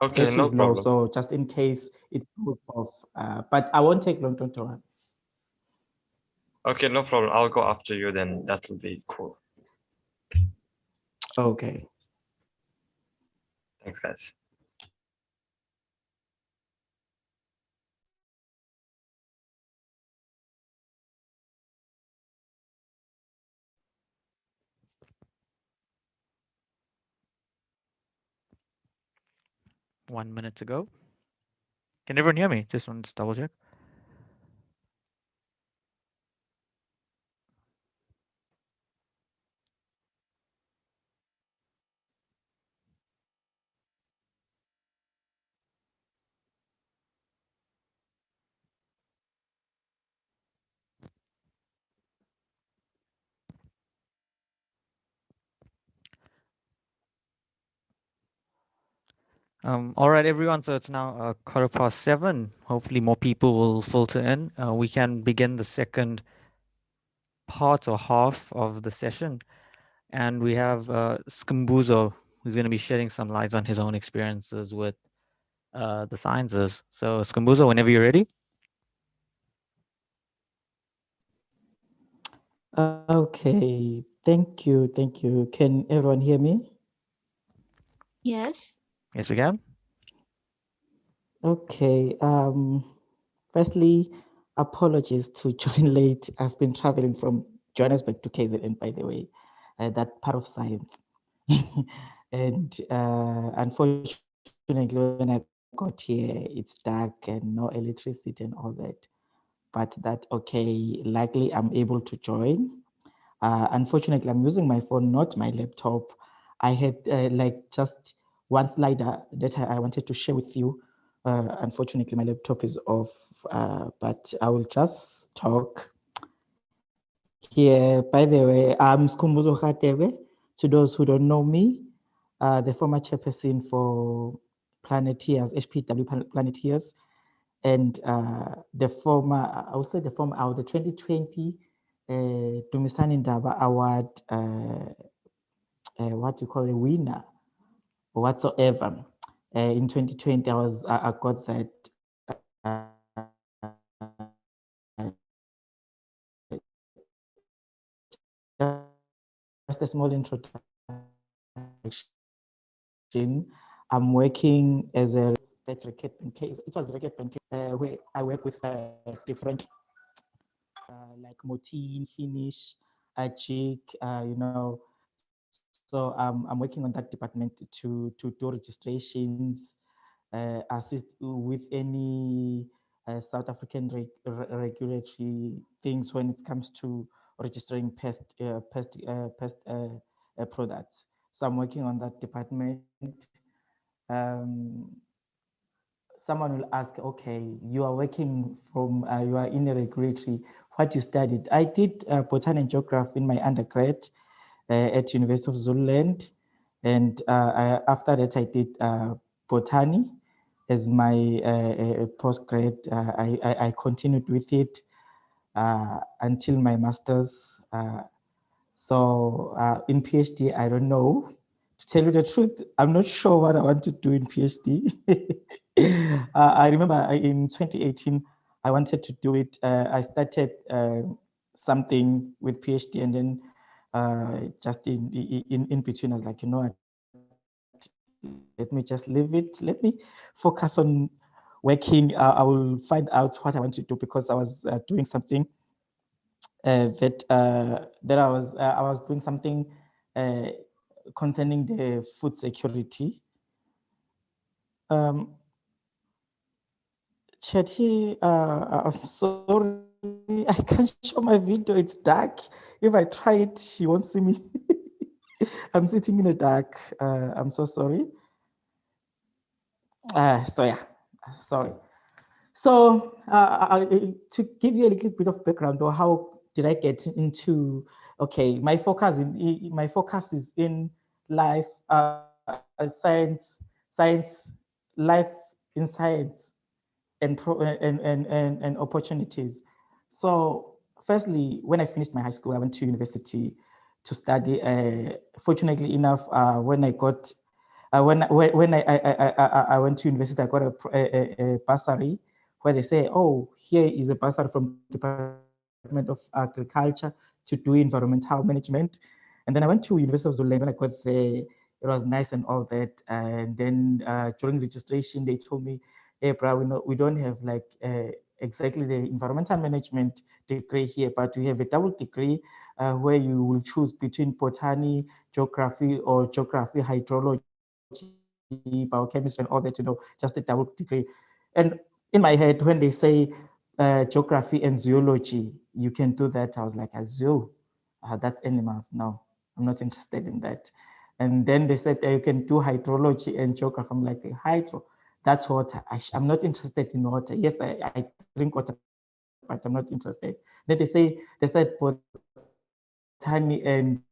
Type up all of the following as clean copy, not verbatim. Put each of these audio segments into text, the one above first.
Okay, battery no is low, problem. so just in case it goes off. But I won't take long, don't worry. Okay, no problem. I'll go after you then. That'll be cool. Okay. Thanks, guys. One minute to go. Can everyone hear me? Just want to double check. All right, everyone. So it's now 7:15. Hopefully, more people will filter in. We can begin the second part or half of the session, and we have Skumbuzo, who's going to be shedding some light on his own experiences with the sciences. So, Skumbuzo, whenever you're ready. Okay. Thank you. Thank you. Can everyone hear me? Yes. Yes, we can. Okay. Firstly, apologies to join late. I've been traveling from Johannesburg to KZN, by the way, that part of science. And unfortunately, when I got here, it's dark and no electricity and all that. But that okay, likely I'm able to join. Unfortunately, I'm using my phone, not my laptop. I had like just one slide that I wanted to share with you. Unfortunately, my laptop is off, but I will just talk here. By the way, I'm Skumbuzo Khatebe. To those who don't know me, the former chairperson for Planeteers, HPW Planeteers, and the former, I would say the 2020 Dumisani Ndaba Award, what you call a winner or whatsoever. In 2020, I got that just a small introduction. I'm working as a recruitment case. It was recruitment where I work with different like Motin, Finish, Ajik, So I'm working on that department to do registrations, assist with any South African regulatory things when it comes to registering pest products. So I'm working on that department. Um, Someone will ask, okay, you are working from, you are in a regulatory, what you studied. I did botany and geography in my undergrad at University of Zululand. And after that, I did botany as my postgrad. I continued with it until my master's. So in PhD, I don't know. To tell you the truth, I'm not sure what I want to do in PhD. I remember in 2018, I wanted to do it. I started something with PhD, and then just in between, I was like, you know what, let me just leave it. Let me focus on working. I will find out what I want to do, because I was doing something that I was doing something concerning the food security. Chetty, I'm sorry, I can't show my video. It's dark. If I try it, you won't see me. I'm sitting in the dark. I'm so sorry. So yeah, sorry. So to give you a little bit of background, or how did I get into? Okay, my focus is in life, science, life in science, and opportunities. So firstly, when I finished my high school, I went to university to study. Fortunately enough, when I got When I went to university, I got a bursary where they say, oh, here is a bursary from Department of Agriculture to do environmental management. And then I went to University of Zululand. When I got there, it was nice and all that. And then during registration, they told me, hey, bro, we don't have like exactly the environmental management degree here, but we have a double degree where you will choose between botany, geography, or geography, hydrology, biochemistry, and all that, just a double degree. And in my head, when they say geography and zoology, you can do that. I was like, a zoo? That's animals. No, I'm not interested in that. And then they said you can do hydrology and geography. I'm like, hydro, that's water. I'm not interested in water. Yes, I drink water, but I'm not interested. Then they said botany and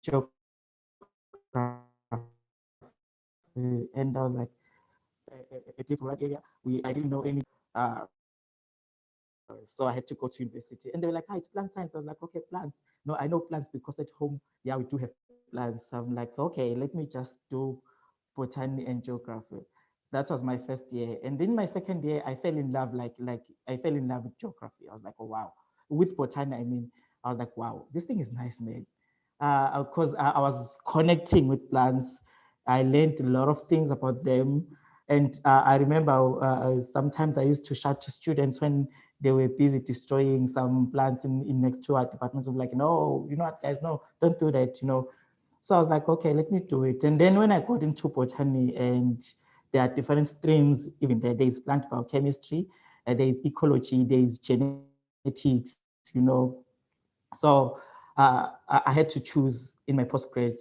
geography. And I was like, a deep rural area. I didn't know any. So I had to go to university. And they were like, ah, it's plant science. I was like, okay, plants. No, I know plants because at home, yeah, we do have plants. So I'm like, okay, let me just do botany and geography. That was my first year. And then my second year, I fell in love, like I fell in love with geography. I was like, oh, wow. With botany, I mean, I was like, wow, this thing is nice, man. Because I was connecting with plants. I learned a lot of things about them. And I remember sometimes I used to shout to students when they were busy destroying some plants in next to our departments of like, no, you know what, guys, no, don't do that. So I was like, okay, let me do it. And then when I got into botany, and there are different streams, even there is plant biochemistry, there is ecology, there is genetics. So I had to choose in my postgrad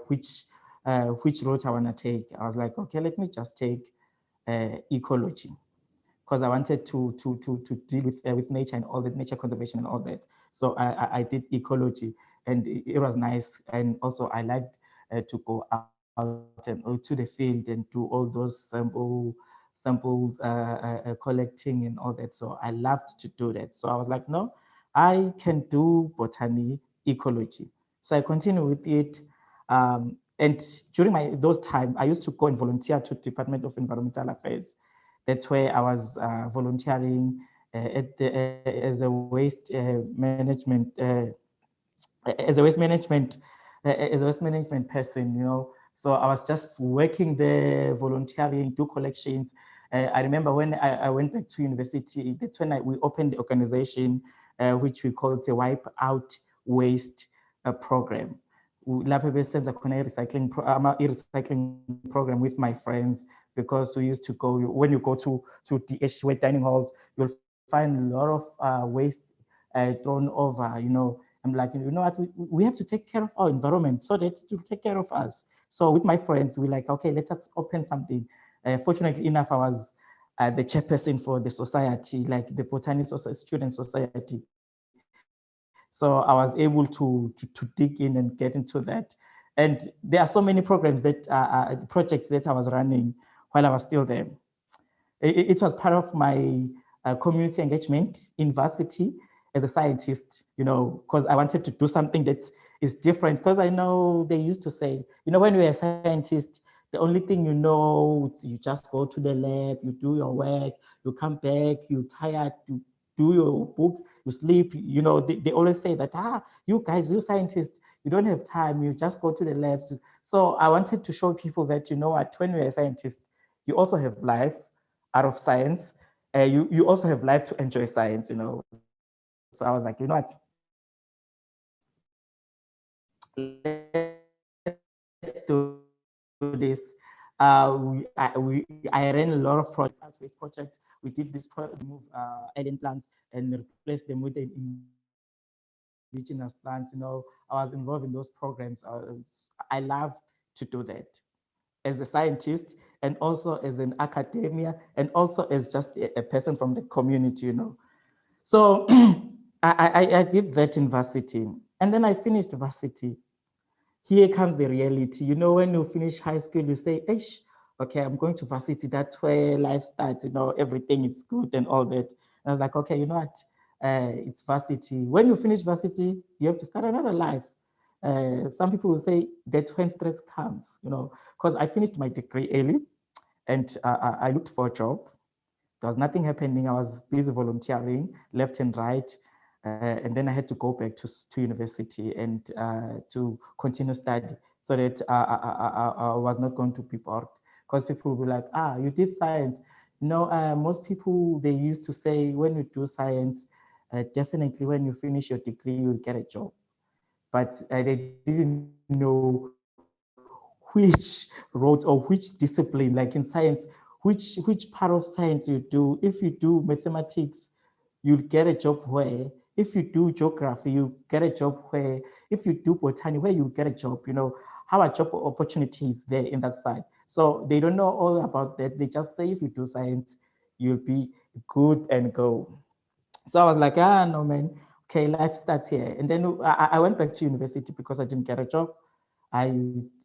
which route I want to take. I was like, okay, let me just take ecology, because I wanted to deal with nature and all that, nature conservation and all that. So I did ecology, and it was nice. And also I liked to go out and to the field and do all those samples collecting and all that. So I loved to do that. So I was like, no, I can do botany, ecology. So I continue with it. And during those time, I used to go and volunteer to Department of Environmental Affairs. That's where I was volunteering as a waste management as a waste management person. So I was just working there, volunteering, do collections. I remember when I went back to university, that's when we opened the organization, which we call it a Wipe Out Waste program. Lapho besenza khona i-recycling program with my friends, because we used to go, when you go to DH dining halls, you'll find a lot of waste thrown over. I'm like, you know what, we have to take care of our environment so that it will take care of us. So with my friends, we're like, okay, let's open something. Fortunately enough, I was the chairperson for the society, like the Botany Student Society. So I was able to dig in and get into that. And there are so many programs projects that I was running while I was still there. It was part of my community engagement in varsity as a scientist, because I wanted to do something that is different. Because I know they used to say, when you're a scientist, the only thing you just go to the lab, you do your work, you come back, you're tired, you do your books, you sleep. They always say that, you guys, you scientists, you don't have time, you just go to the labs. So I wanted to show people that, what, when you're a scientist, you also have life out of science. You also have life to enjoy science. So I was like, let's do this. I ran a lot of projects, projects. We did this remove alien plants and replace them with indigenous plants. I was involved in those programs. I love to do that as a scientist, and also as an academia, and also as just a person from the community. So I did that in varsity, and then I finished varsity. Here comes the reality. When you finish high school, you say, Ish, okay, I'm going to varsity. That's where life starts, everything is good and all that. And I was like, okay, you know what? It's varsity. When you finish varsity, you have to start another life. Some people will say that's when stress comes, because I finished my degree early and I looked for a job. There was nothing happening. I was busy volunteering left and right. And then I had to go back to university and to continue study so that I was not going to be bored, because people will be like, you did science. No, most people, they used to say when you do science, definitely when you finish your degree, you'll get a job. But they didn't know which roads or which discipline, like in science, which part of science you do. If you do mathematics, you'll get a job where. If you do geography, you get a job where. If you do botany, where you get a job, how a job opportunity is there in that side. So they don't know all about that. They just say if you do science, you'll be good and go. So I was like, no, man. Okay, life starts here. And then I went back to university because I didn't get a job. I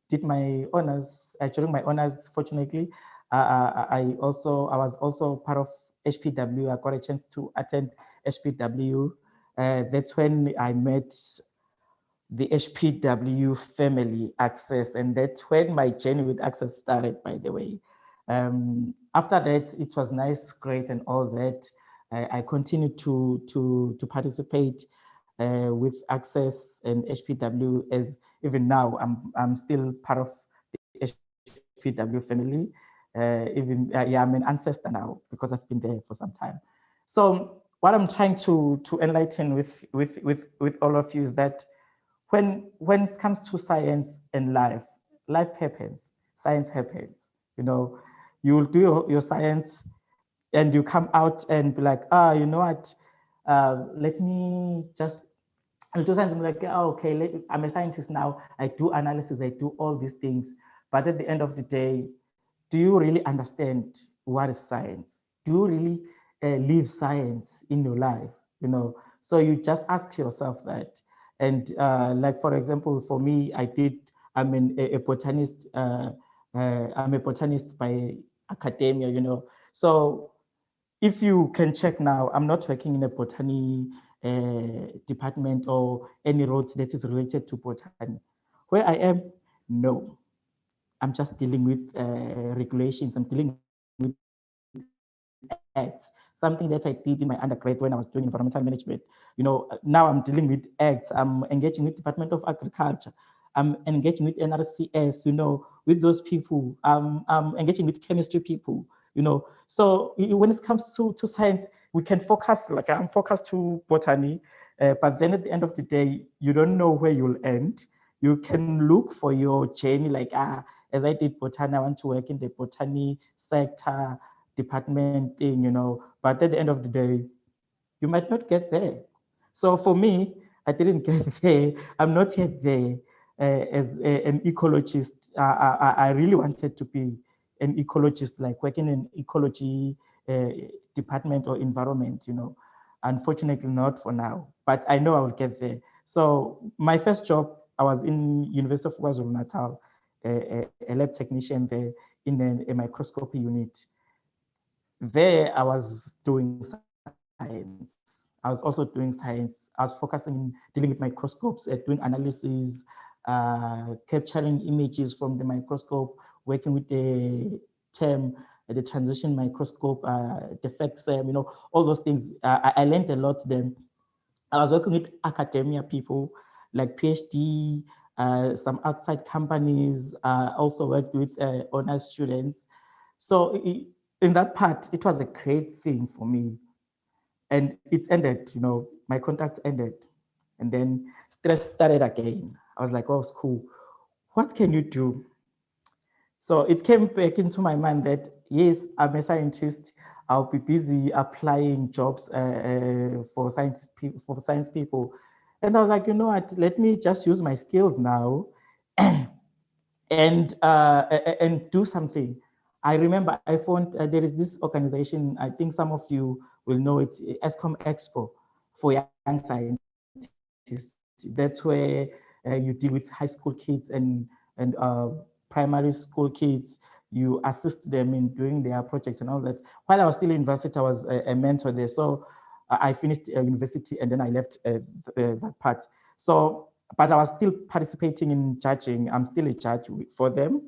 did my honors. During my honors, fortunately, I was also part of HPW. I got a chance to attend HPW. That's when I met the HPW family Access, and that's when my journey with Access started, by the way. After that, it was nice, great, and all that. I continued to participate with Access and HPW, as even now I'm still part of the HPW family. Yeah, I'm an ancestor now because I've been there for some time. So what I'm trying to enlighten with all of you is that when it comes to science and life happens, science happens. You will do your science and you come out and be like, you know what, let me just, I'll do something like, okay, I'm a scientist now, I do analysis, I do all these things. But at the end of the day, do you really understand what is science? Do you really live science in your life? So you just ask yourself that. And like, for example, for me, I'm a botanist. I'm a botanist by academia. So if you can check now, I'm not working in a botany department or any roads that is related to botany. Where I am, no. I'm just dealing with regulations. I'm dealing with acts, something that I did in my undergrad when I was doing environmental management. Now I'm dealing with acts. I'm engaging with Department of Agriculture. I'm engaging with NRCS, with those people. I'm engaging with chemistry people. So when it comes to science, we can focus, like I'm focused to botany, but then at the end of the day, you don't know where you'll end. You can look for your journey, like, as I did botany, I want to work in the botany sector, department thing. But at the end of the day, you might not get there. So for me, I didn't get there. I'm not yet there as an ecologist. I really wanted to be an ecologist, like working in ecology department or environment. Unfortunately, not for now, but I know I will get there. So my first job, I was in University of KwaZulu-Natal, a lab technician there in a microscopy unit. There, I was doing science. I was also doing science. I was focusing in dealing with microscopes, doing analysis, capturing images from the microscope, working with the transition microscope, the FEXM, all those things. I learned a lot then. I was working with academia people like PhD, some outside companies, also worked with honors students. So in that part, it was a great thing for me. And it ended, my contract ended. And then stress started again. I was like, oh, school, what can you do? So it came back into my mind that, yes, I'm a scientist. I'll be busy applying jobs for science people. And I was like, you know what, let me just use my skills now and do something. I remember I found there is this organization, I think some of you will know it, ESCOM Expo for young scientists. That's where you deal with high school kids and primary school kids. You assist them in doing their projects and all that. While I was still in university, I was a mentor there. So I finished university and then I left that part. So but I was still participating in judging. I'm still a judge for them.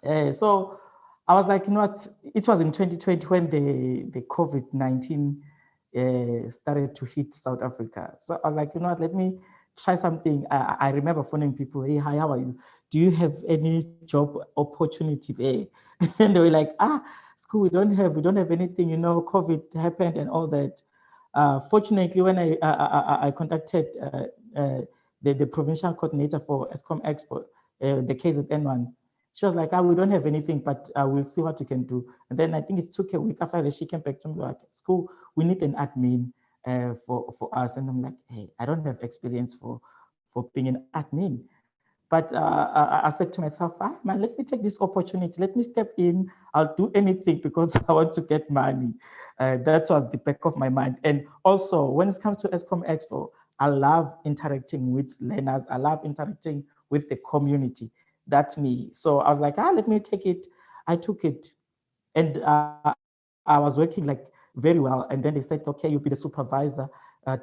So I was like, you know what? It was in 2020 when the COVID-19 started to hit South Africa. So I was like, you know what? Let me try something. I remember phoning people. Hey, hi, how are you? Do you have any job opportunity there? And they were like, school, we don't have anything. You know, COVID happened and all that. Fortunately, when I contacted the provincial coordinator for ESCOM Expo, the KZN one, she was like, we don't have anything, but we'll see what we can do. And then I think it took a week after that, she came back to me like, school, we need an admin for us. And I'm like, hey, I don't have experience for being an admin. But I said to myself, man, let me take this opportunity. Let me step in. I'll do anything because I want to get money. That was the back of my mind. And also, when it comes to ESCOM Expo, I love interacting with learners. I love interacting with the community. That's me. So I was like, let me take it. I took it. And I was working like very well. And then they said, okay, you'll be the supervisor,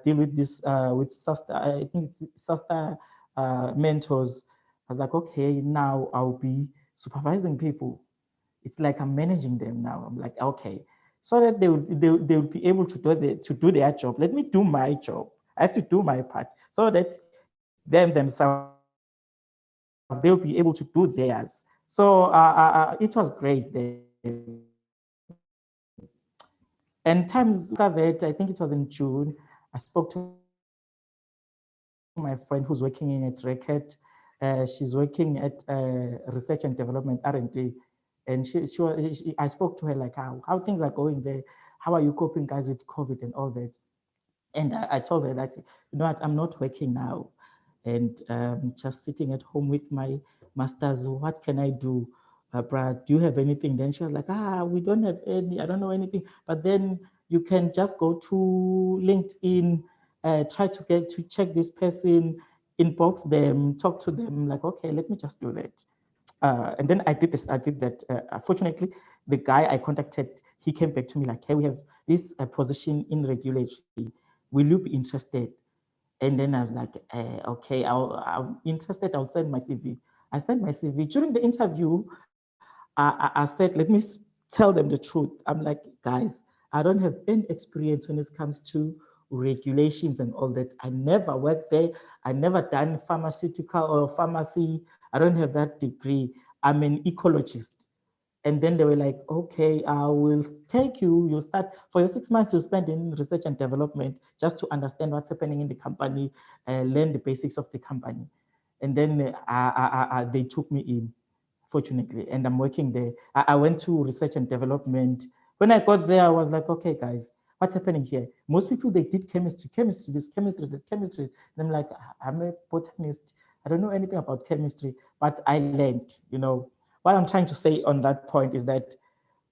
deal with this, with SASTA, I think it's SASTA mentors. I was like, okay, now I'll be supervising people. It's like I'm managing them now. I'm like, okay, so that they will be able to do their job. Let me do my job. I have to do my part so that them themselves, they'll be able to do theirs. So it was great there. And times after that, I think it was in June, I spoke to my friend who's working at Reckitt. She's working at research and development, R&D. And I spoke to her like how things are going there. How are you coping, guys, with COVID and all that? And I told her that, you know what, I'm not working now. And just sitting at home with my masters, what can I do? Brad, do you have anything? Then she was like, we don't have any, I don't know anything. But then you can just go to LinkedIn, try to check this person, inbox them, talk to them. Like, okay, let me just do that. And then I did that. Fortunately, the guy I contacted, he came back to me like, hey, we have this position in regulatory. Will you be interested? And then I was like, okay, I'm interested. I'll send my CV. I sent my CV. During the interview, I said, let me tell them the truth. I'm like, guys, I don't have any experience when it comes to regulations and all that. I never worked there. I never done pharmaceutical or pharmacy. I don't have that degree. I'm an ecologist. And then they were like, okay, I will take you, you start, for your 6 months, you spend in research and development just to understand what's happening in the company, learn the basics of the company. And then they took me in, fortunately, and I'm working there. I went to research and development. When I got there, I was like, okay, guys, what's happening here? Most people, they did chemistry, this, chemistry, that, chemistry. And I'm like, I'm a botanist. I don't know anything about chemistry, but I learned, you know. What I'm trying to say on that point is that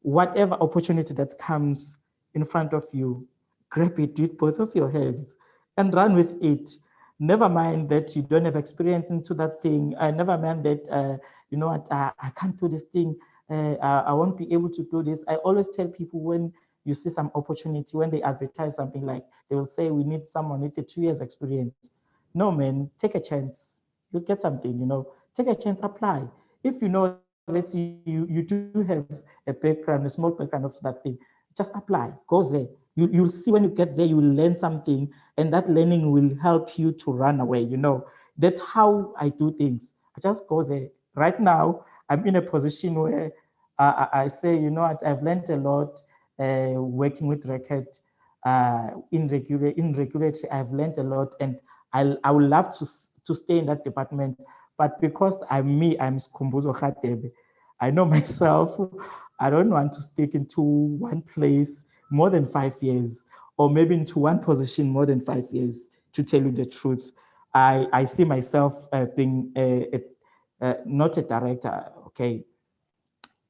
whatever opportunity that comes in front of you, grab it with both of your hands and run with it. Never mind that you don't have experience into that thing. Never mind that, you know what, I can't do this thing. I won't be able to do this. I always tell people when you see some opportunity, when they advertise something like, they will say, we need someone with a 2 years experience. No, man, take a chance. You'll get something, you know, take a chance, apply. If you know that you do have a background, a small background of that thing, just apply, go there. You'll see when you get there, you will learn something, and that learning will help you to run away, you know. That's how I do things. I just go there. Right now, I'm in a position where I say, you know what, I've learned a lot working with Reckitt in regulatory. I've learned a lot, and I would love to stay in that department. But because I'm me, I'm Skumbuzo Khatebe. I know myself. I don't want to stick into one place more than 5 years, or maybe into one position more than 5 years, to tell you the truth. I see myself being not a director, okay?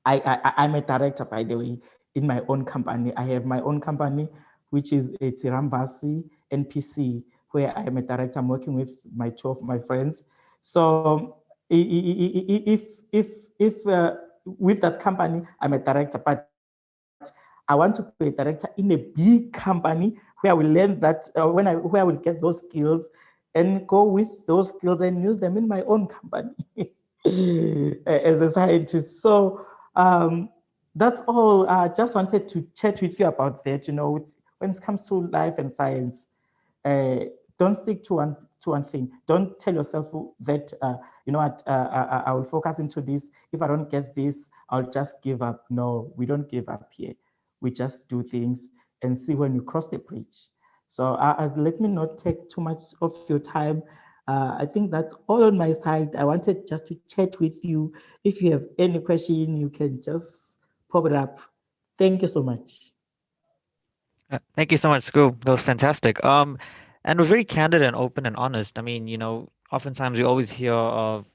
I'm a director, by the way, in my own company. I have my own company, which is a Tirambasi NPC, where I am a director. I'm working with two of my friends. So if with that company, I'm a director, but I want to be a director in a big company where I will learn that, where I will get those skills, and go with those skills and use them in my own company as a scientist. So that's all. I just wanted to chat with you about that. You know, when it comes to life and science, don't stick to one thing. Don't tell yourself that you know what, I will focus into this. If I don't get this, I'll just give up. No, we don't give up here. We just do things and see when you cross the bridge. So let me not take too much of your time. I think that's all on my side. I wanted just to chat with you. If you have any question, you can just pop it up. Thank you so much. Thank you so much, Scoop. That was fantastic. And it was very candid and open and honest. I mean, oftentimes we always hear of,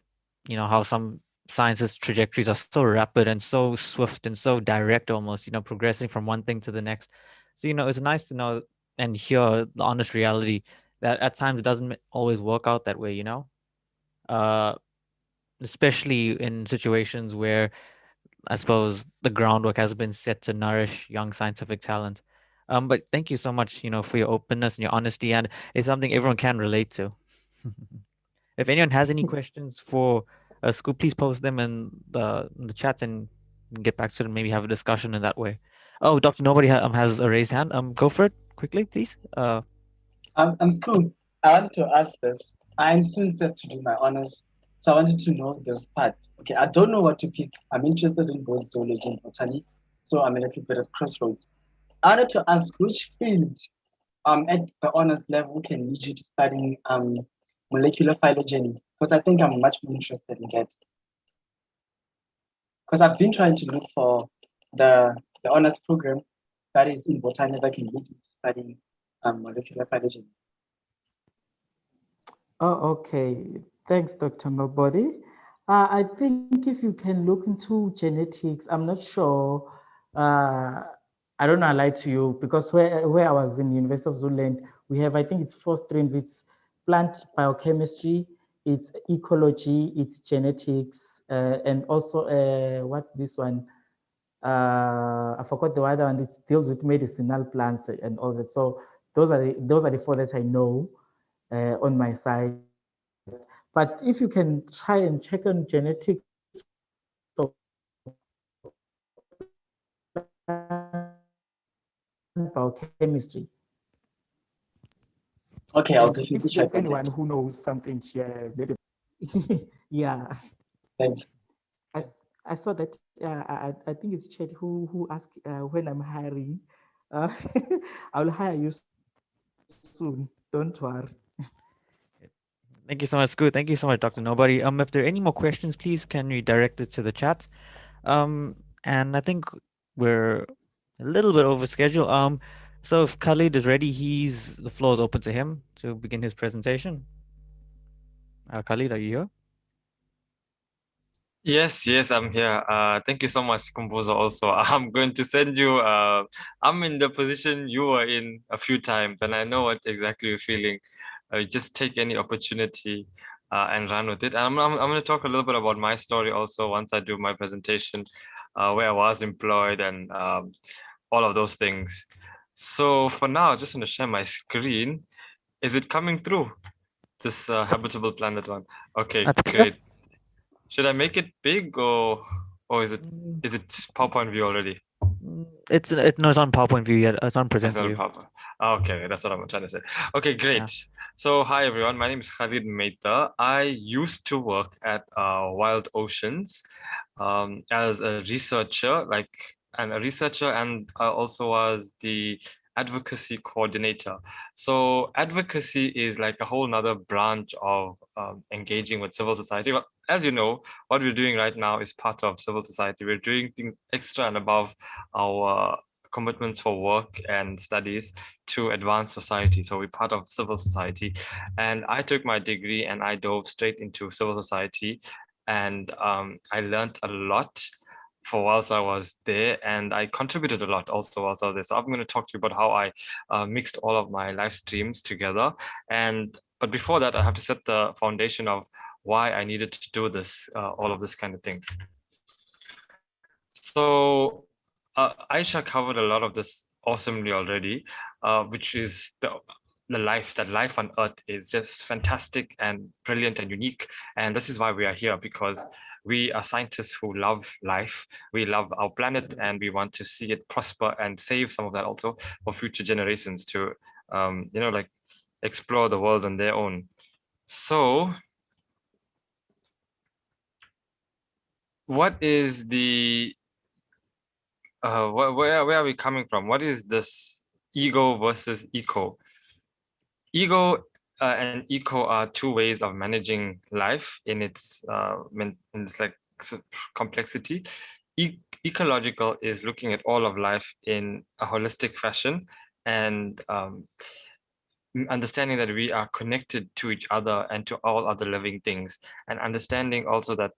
how some science's trajectories are so rapid and so swift and so direct almost, progressing from one thing to the next. So, it's nice to know and hear the honest reality that at times it doesn't always work out that way, uh, especially in situations where I suppose the groundwork has been set to nourish young scientific talent. But thank you so much, for your openness and your honesty, and it's something everyone can relate to. If anyone has any questions for Scoop, please post them in the chat and get back to them. Maybe have a discussion in that way. Oh, Doctor, nobody has a raised hand. Go for it quickly, please. I'm Scoop. I wanted to ask this. I'm soon set to do my honors, so I wanted to know this part. Okay, I don't know what to pick. I'm interested in both zoology and botany, so I'm a little bit at crossroads. I wanted to ask which field at the honors level can lead you to studying molecular phylogeny, because I think I'm much more interested in that. Because I've been trying to look for the honors program that is in botany that can lead you to studying molecular phylogeny. Oh, okay. Thanks, Dr. Nobody. I think if you can look into genetics, I'm not sure. I don't know, I lie to you, because where I was in the University of Zululand, we have, I think it's 4 streams. It's plant biochemistry, it's ecology, it's genetics, and also, what's this one? I forgot the other one. It deals with medicinal plants and all that. So those are the 4 that I know on my side. But if you can try and check on genetics biochemistry. Okay, I'll And definitely if check there's on anyone that. who knows something here, maybe. Yeah. Thanks. I saw that. I think it's Chet who asked when I'm hiring. Uh, I'll hire you soon. Don't worry. Thank you so much, Scoop. Thank you so much, Doctor Nobody. If there are any more questions, please can we direct it to the chat? And I think we're a little bit over schedule. So if Khalid is ready, the floor is open to him to begin his presentation. Khalid, are you here? Yes, I'm here. Thank you so much, Kumbuzo. Also, I'm going to send you. I'm in the position you were in a few times, and I know what exactly you're feeling. Just take any opportunity and run with it. I'm going to talk a little bit about my story also once I do my presentation, where I was employed and all of those things. So for now, I just want to share my screen. Is it coming through? This habitable planet one. Okay, That's clear. great. Should I make it big or is it PowerPoint view already? It's on PowerPoint view yet. It's on present It's not view. on PowerPoint. Okay, that's what I'm trying to say. Okay, great. Yeah. So hi everyone, my name is Khalid Mehta. I used to work at Wild Oceans as a researcher, and I also was the advocacy coordinator. So advocacy is like a whole nother branch of engaging with civil society. But as you know, what we're doing right now is part of civil society. We're doing things extra and above our commitments for work and studies to advance society. So we're part of civil society. And I took my degree and I dove straight into civil society. And I learned a lot for whilst I was there, and I contributed a lot also whilst I was there. So I'm going to talk to you about how I mixed all of my live streams together. But before that, I have to set the foundation of why I needed to do this, all of this kind of things. So Aisha covered a lot of this awesomely already, which is that life on Earth is just fantastic and brilliant and unique. And this is why we are here, because we are scientists who love life. We love our planet, and we want to see it prosper and save some of that also for future generations to, like explore the world on their own. So what is the, where are we coming from? What is this ego versus eco? Ego and eco are two ways of managing life in its like complexity. Ecological is looking at all of life in a holistic fashion, and understanding that we are connected to each other and to all other living things, and understanding also that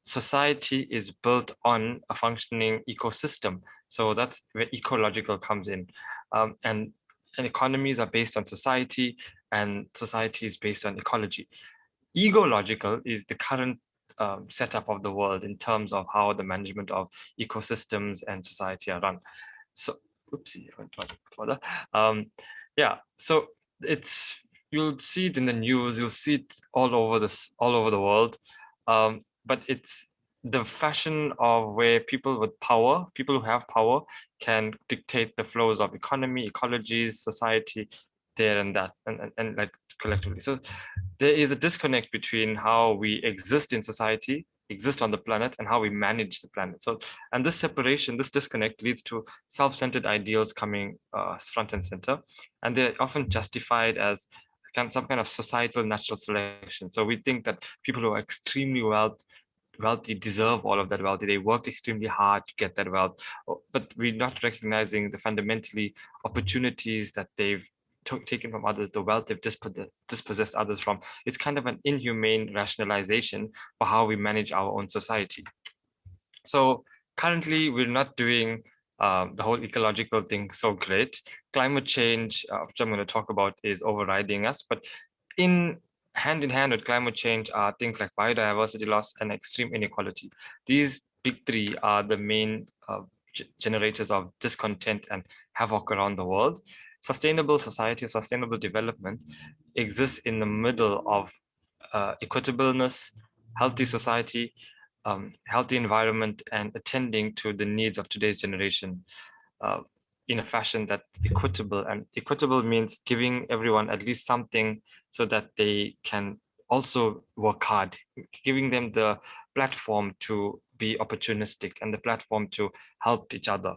society is built on a functioning ecosystem. So that's where ecological comes in. And economies are based on society, and society is based on ecology. Ecological is the current setup of the world in terms of how the management of ecosystems and society are run. So, oopsie, I went further. Yeah, so you'll see it in the news, you'll see it all over the world. But it's the fashion of where people with power, people who have power, can dictate the flows of economy, ecologies, society, there and that, and like collectively. So there is a disconnect between how we exist in society, exist on the planet, and how we manage the planet. So, and this separation, this disconnect leads to self-centered ideals coming front and center, and they're often justified as some kind of societal natural selection. So we think that people who are extremely wealthy deserve all of that wealth. They worked extremely hard to get that wealth, but we're not recognizing the fundamentally opportunities that they've taken from others, the wealth they've dispossessed others from. It's kind of an inhumane rationalization for how we manage our own society. So currently, we're not doing the whole ecological thing so great. Climate change, which I'm going to talk about, is overriding us. But hand in hand with climate change are things like biodiversity loss and extreme inequality. These big three are the main generators of discontent and havoc around the world. Sustainable society, sustainable development exists in the middle of equitableness, healthy society, healthy environment, and attending to the needs of today's generation in a fashion that's equitable. And equitable means giving everyone at least something so that they can also work hard, giving them the platform to be opportunistic and the platform to help each other.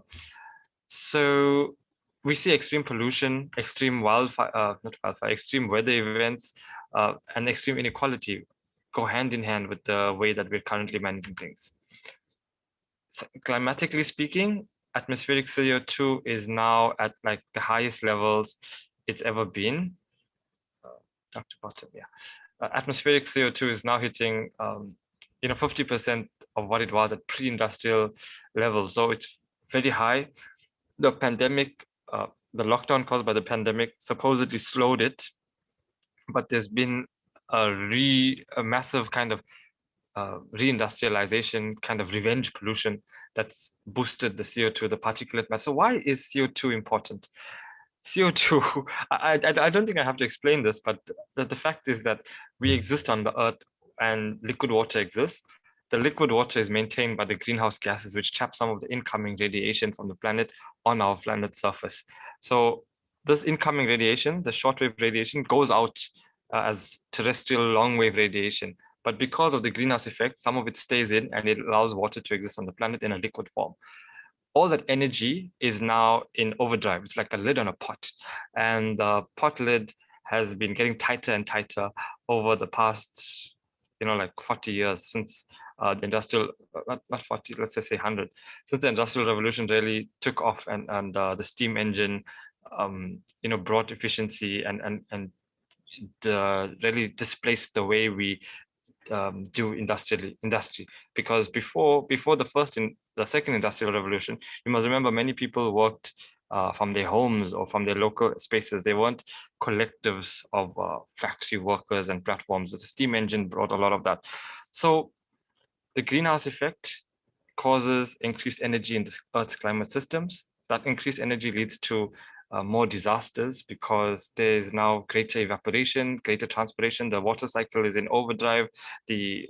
So we see extreme pollution, extreme extreme weather events, and extreme inequality go hand in hand with the way that we're currently managing things. So climatically speaking, atmospheric CO2 is now at like the highest levels it's ever been. Top to bottom, yeah. Atmospheric CO2 is now hitting 50% of what it was at pre-industrial levels. So it's very high. The pandemic, the lockdown caused by the pandemic supposedly slowed it, but there's been a massive kind of reindustrialization, kind of revenge pollution that's boosted the CO2, the particulate matter. So why is CO2 important? CO2, I don't think I have to explain this, but the fact is that we exist on the Earth and liquid water exists. The liquid water is maintained by the greenhouse gases, which trap some of the incoming radiation from the planet on our planet's surface. So this incoming radiation, the shortwave radiation, goes out as terrestrial long-wave radiation. But because of the greenhouse effect, some of it stays in and it allows water to exist on the planet in a liquid form. All that energy is now in overdrive. It's like a lid on a pot. And the pot lid has been getting tighter and tighter over the past, like 40 years since the industrial, not 40, let's just say 100, since the industrial revolution really took off and the steam engine, brought efficiency and really displaced the way we do industry, because before the second industrial revolution, you must remember many people worked from their homes or from their local spaces. They weren't collectives of factory workers and platforms. The steam engine brought a lot of that. So the greenhouse effect causes increased energy in the Earth's climate systems. That increased energy leads to more disasters because there's now greater evaporation, greater transpiration. The water cycle is in overdrive. The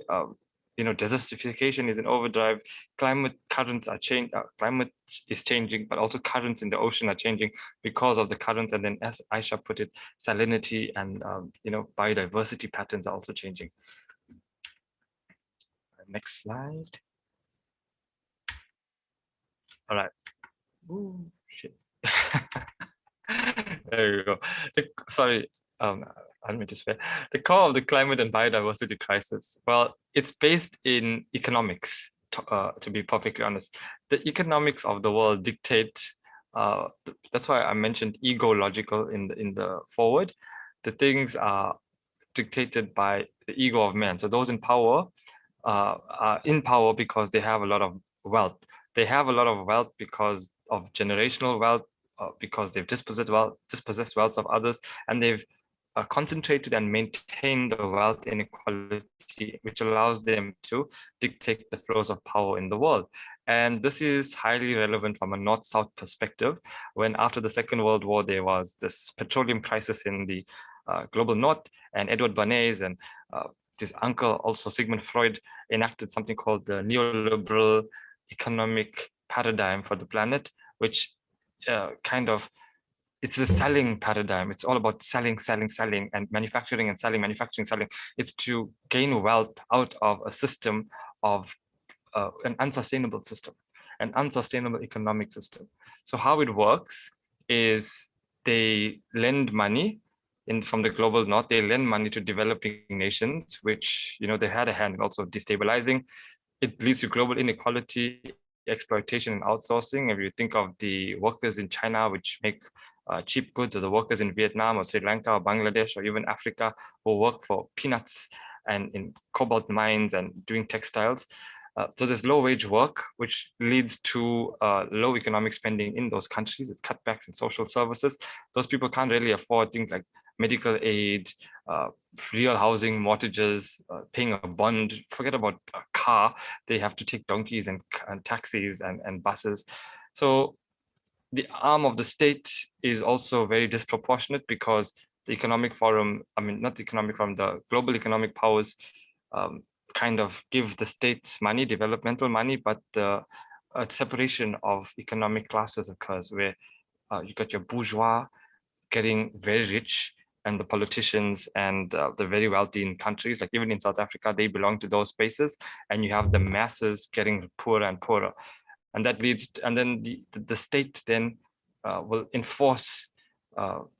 desertification is in overdrive. Climate currents are changing. Climate is changing, but also currents in the ocean are changing because of the currents. And then, as Aisha put it, salinity and biodiversity patterns are also changing. Next slide. All right. Ooh, shit. There you go. Sorry, I don't mean to swear. The core of the climate and biodiversity crisis, well, it's based in economics, to be perfectly honest. The economics of the world dictate, that's why I mentioned ego-logical in the forward. The things are dictated by the ego of man. So those in power are in power because they have a lot of wealth. They have a lot of wealth because of generational wealth, because they've dispossessed wealth of others, and they've concentrated and maintained the wealth inequality, which allows them to dictate the flows of power in the world. And this is highly relevant from a North-South perspective, when after the Second World War, there was this petroleum crisis in the global North, and Edward Bernays and his uncle, also Sigmund Freud, enacted something called the neoliberal economic paradigm for the planet, which it's a selling paradigm. It's all about selling, and manufacturing and selling, manufacturing, selling. It's to gain wealth out of a system of an unsustainable system, an unsustainable economic system. So how it works is they lend money from the global North. They lend money to developing nations, which they had a hand in also destabilizing. It leads to global inequality, exploitation, and outsourcing. If you think of the workers in China, which make cheap goods, or the workers in Vietnam or Sri Lanka or Bangladesh or even Africa who work for peanuts and in cobalt mines and doing textiles. So there's low wage work, which leads to low economic spending in those countries. It's cutbacks in social services. Those people can't really afford things like medical aid, real housing, mortgages, paying a bond. Forget about a car. They have to take donkeys and taxis and buses. So the arm of the state is also very disproportionate because the economic forum, not the economic forum, the global economic powers kind of give the states money, developmental money, but the separation of economic classes occurs where you got your bourgeois getting very rich, and the politicians and the very wealthy in countries, like even in South Africa, they belong to those spaces, and you have the masses getting poorer and poorer. And that leads, and then the state then will enforce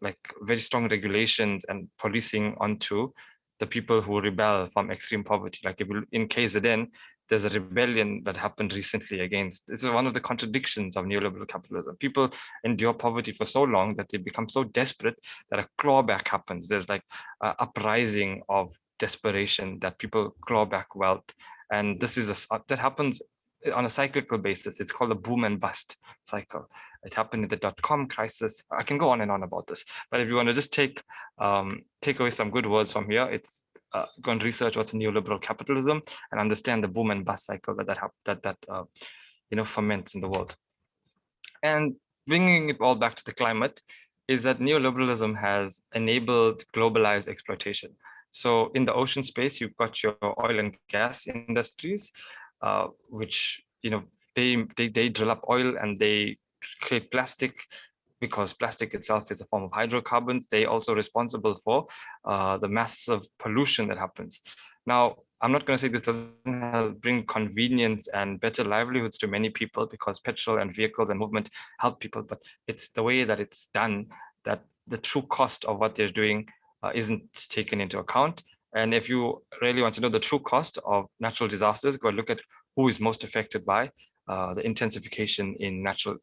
like very strong regulations and policing onto the people who rebel from extreme poverty. Like in KZN, there's a rebellion that happened recently against, it's one of the contradictions of neoliberal capitalism. People endure poverty for so long that they become so desperate that a clawback happens. There's like an uprising of desperation that people claw back wealth. And this is that happens on a cyclical basis. It's called a boom and bust cycle. It happened in the .com crisis. I can go on and on about this, but if you want to just take away some good words from here, it's go and research what's neoliberal capitalism and understand the boom and bust cycle that ferments in the world. And bringing it all back to the climate is that neoliberalism has enabled globalized exploitation. So in the ocean space, you've got your oil and gas industries, which they drill up oil and they create plastic, because plastic itself is a form of hydrocarbons. They also responsible for the massive pollution that happens. Now, I'm not going to say this doesn't bring convenience and better livelihoods to many people, because petrol and vehicles and movement help people, but it's the way that it's done that the true cost of what they're doing isn't taken into account. And if you really want to know the true cost of natural disasters, go look at who is most affected by the intensification in natural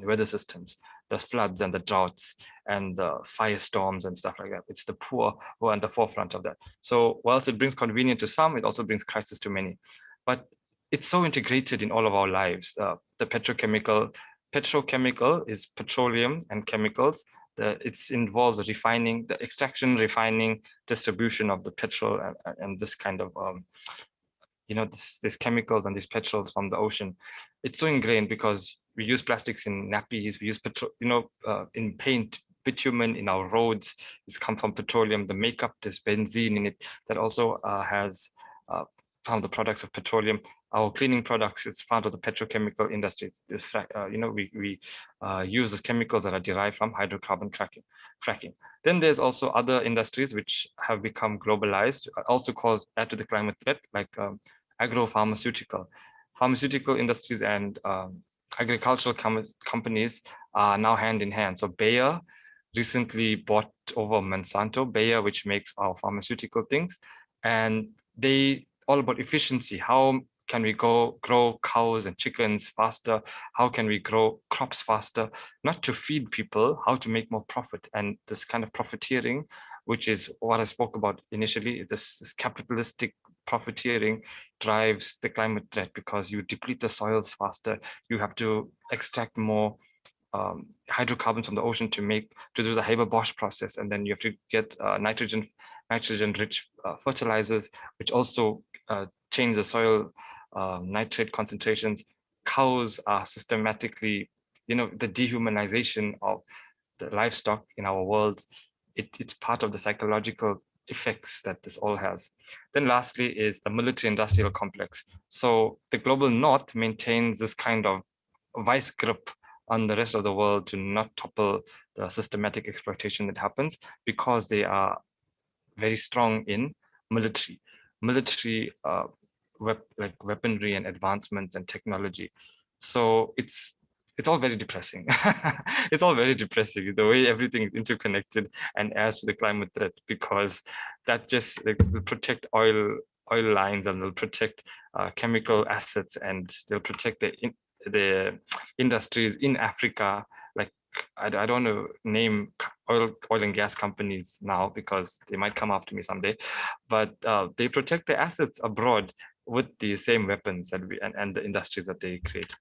weather systems, the floods and the droughts and the firestorms and stuff like that. It's the poor who are at the forefront of that. So whilst it brings convenience to some, it also brings crisis to many. But it's so integrated in all of our lives. The petrochemical is petroleum and chemicals. It involves refining, the extraction, refining, distribution of the petrol and this kind of these chemicals and these petrols from the ocean. It's so ingrained because we use plastics in nappies, we use petrol, in paint. Bitumen in our roads is come from petroleum. The makeup, there's benzene in it that also has found the products of petroleum. Our cleaning products, it's found of the petrochemical industry. We use those chemicals that are derived from hydrocarbon fracking. Then there's also other industries which have become globalized, also add to the climate threat, like agro-pharmaceutical. Pharmaceutical industries and agricultural companies are now hand in hand. So Bayer recently bought over Monsanto, Bayer, which makes our pharmaceutical things, and they all about efficiency. How can we grow cows and chickens faster? How can we grow crops faster? Not to feed people, how to make more profit. And this kind of profiteering, which is what I spoke about initially, this capitalistic profiteering drives the climate threat, because you deplete the soils faster. You have to extract more hydrocarbons from the ocean to do the Haber-Bosch process, and then you have to get nitrogen-rich fertilizers, which also change the soil nitrate concentrations. Cows are systematically, the dehumanization of the livestock in our world. It's part of the psychological effects that this all has. Then lastly is the military-industrial complex. So the global north maintains this kind of vice grip on the rest of the world to not topple the systematic exploitation that happens, because they are very strong in military weaponry and advancements and technology. So it's all very depressing. It's all very depressing, the way everything is interconnected and adds to the climate threat, because that just will protect oil lines, and they'll protect chemical assets, and they'll protect the industries in Africa. Like I don't want to name oil and gas companies now, because they might come after me someday, but they protect the assets abroad with the same weapons and the industries that they create.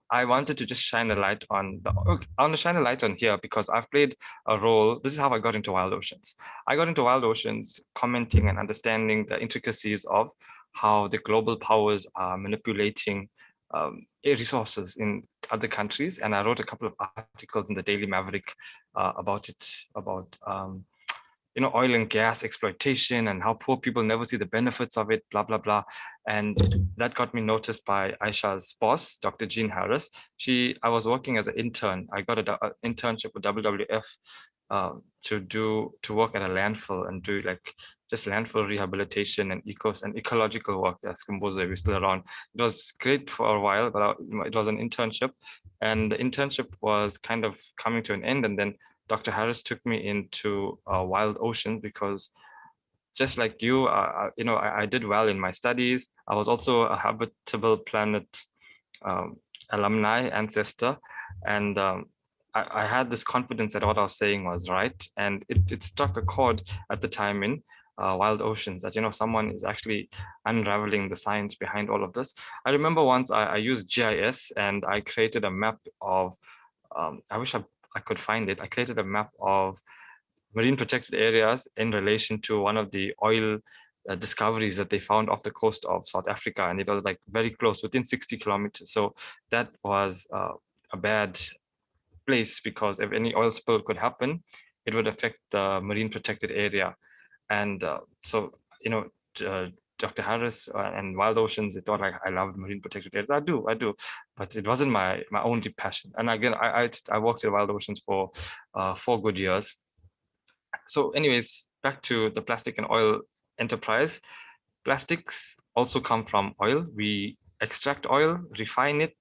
I wanted to just shine a light on I want to shine a light on here, because I've played a role. This is how I got into wild oceans. I got into wild oceans commenting and understanding the intricacies of how the global powers are manipulating resources in other countries. And I wrote a couple of articles in the Daily Maverick about it, about oil and gas exploitation and how poor people never see the benefits of it, blah, blah, blah. And that got me noticed by Aisha's boss, Dr. Jean Harris. I was working as an intern. I got an internship with WWF to work at a landfill and do just landfill rehabilitation and ecological work. As Kumboza, we're still around. It was great for a while, but it was an internship, and the internship was kind of coming to an end. And then Dr. Harris took me into wild ocean, because just like you, I did well in my studies. I was also a Habitable Planet alumni ancestor, and I had this confidence that what I was saying was right, and it struck a chord at the time in wild oceans, that someone is actually unraveling the science behind all of this. I remember once I used GIS, and I created a map of I wish I could find it. I created a map of marine protected areas in relation to one of the oil discoveries that they found off the coast of South Africa, and it was like very close, within 60 kilometers. So that was a bad place, because if any oil spill could happen, it would affect the marine protected area. And Dr. Harris and Wild Oceans, they thought I love marine protected areas. I do, but it wasn't my only passion. And again, I worked at Wild Oceans for 4 good years. So anyways, back to the plastic and oil enterprise. Plastics also come from oil. We extract oil, refine it,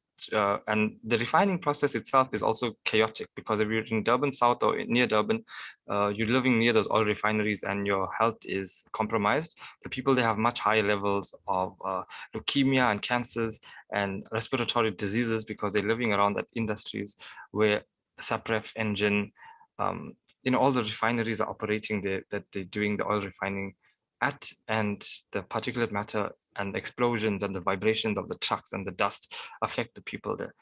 and the refining process itself is also chaotic, because if you're in Durban South or near Durban, you're living near those oil refineries and your health is compromised. The people, they have much higher levels of leukemia and cancers and respiratory diseases, because they're living around that industries where SAPREF engine, all the refineries are operating there, that they're doing the oil refining at, and the particulate matter and explosions and the vibrations of the trucks and the dust affect the people there.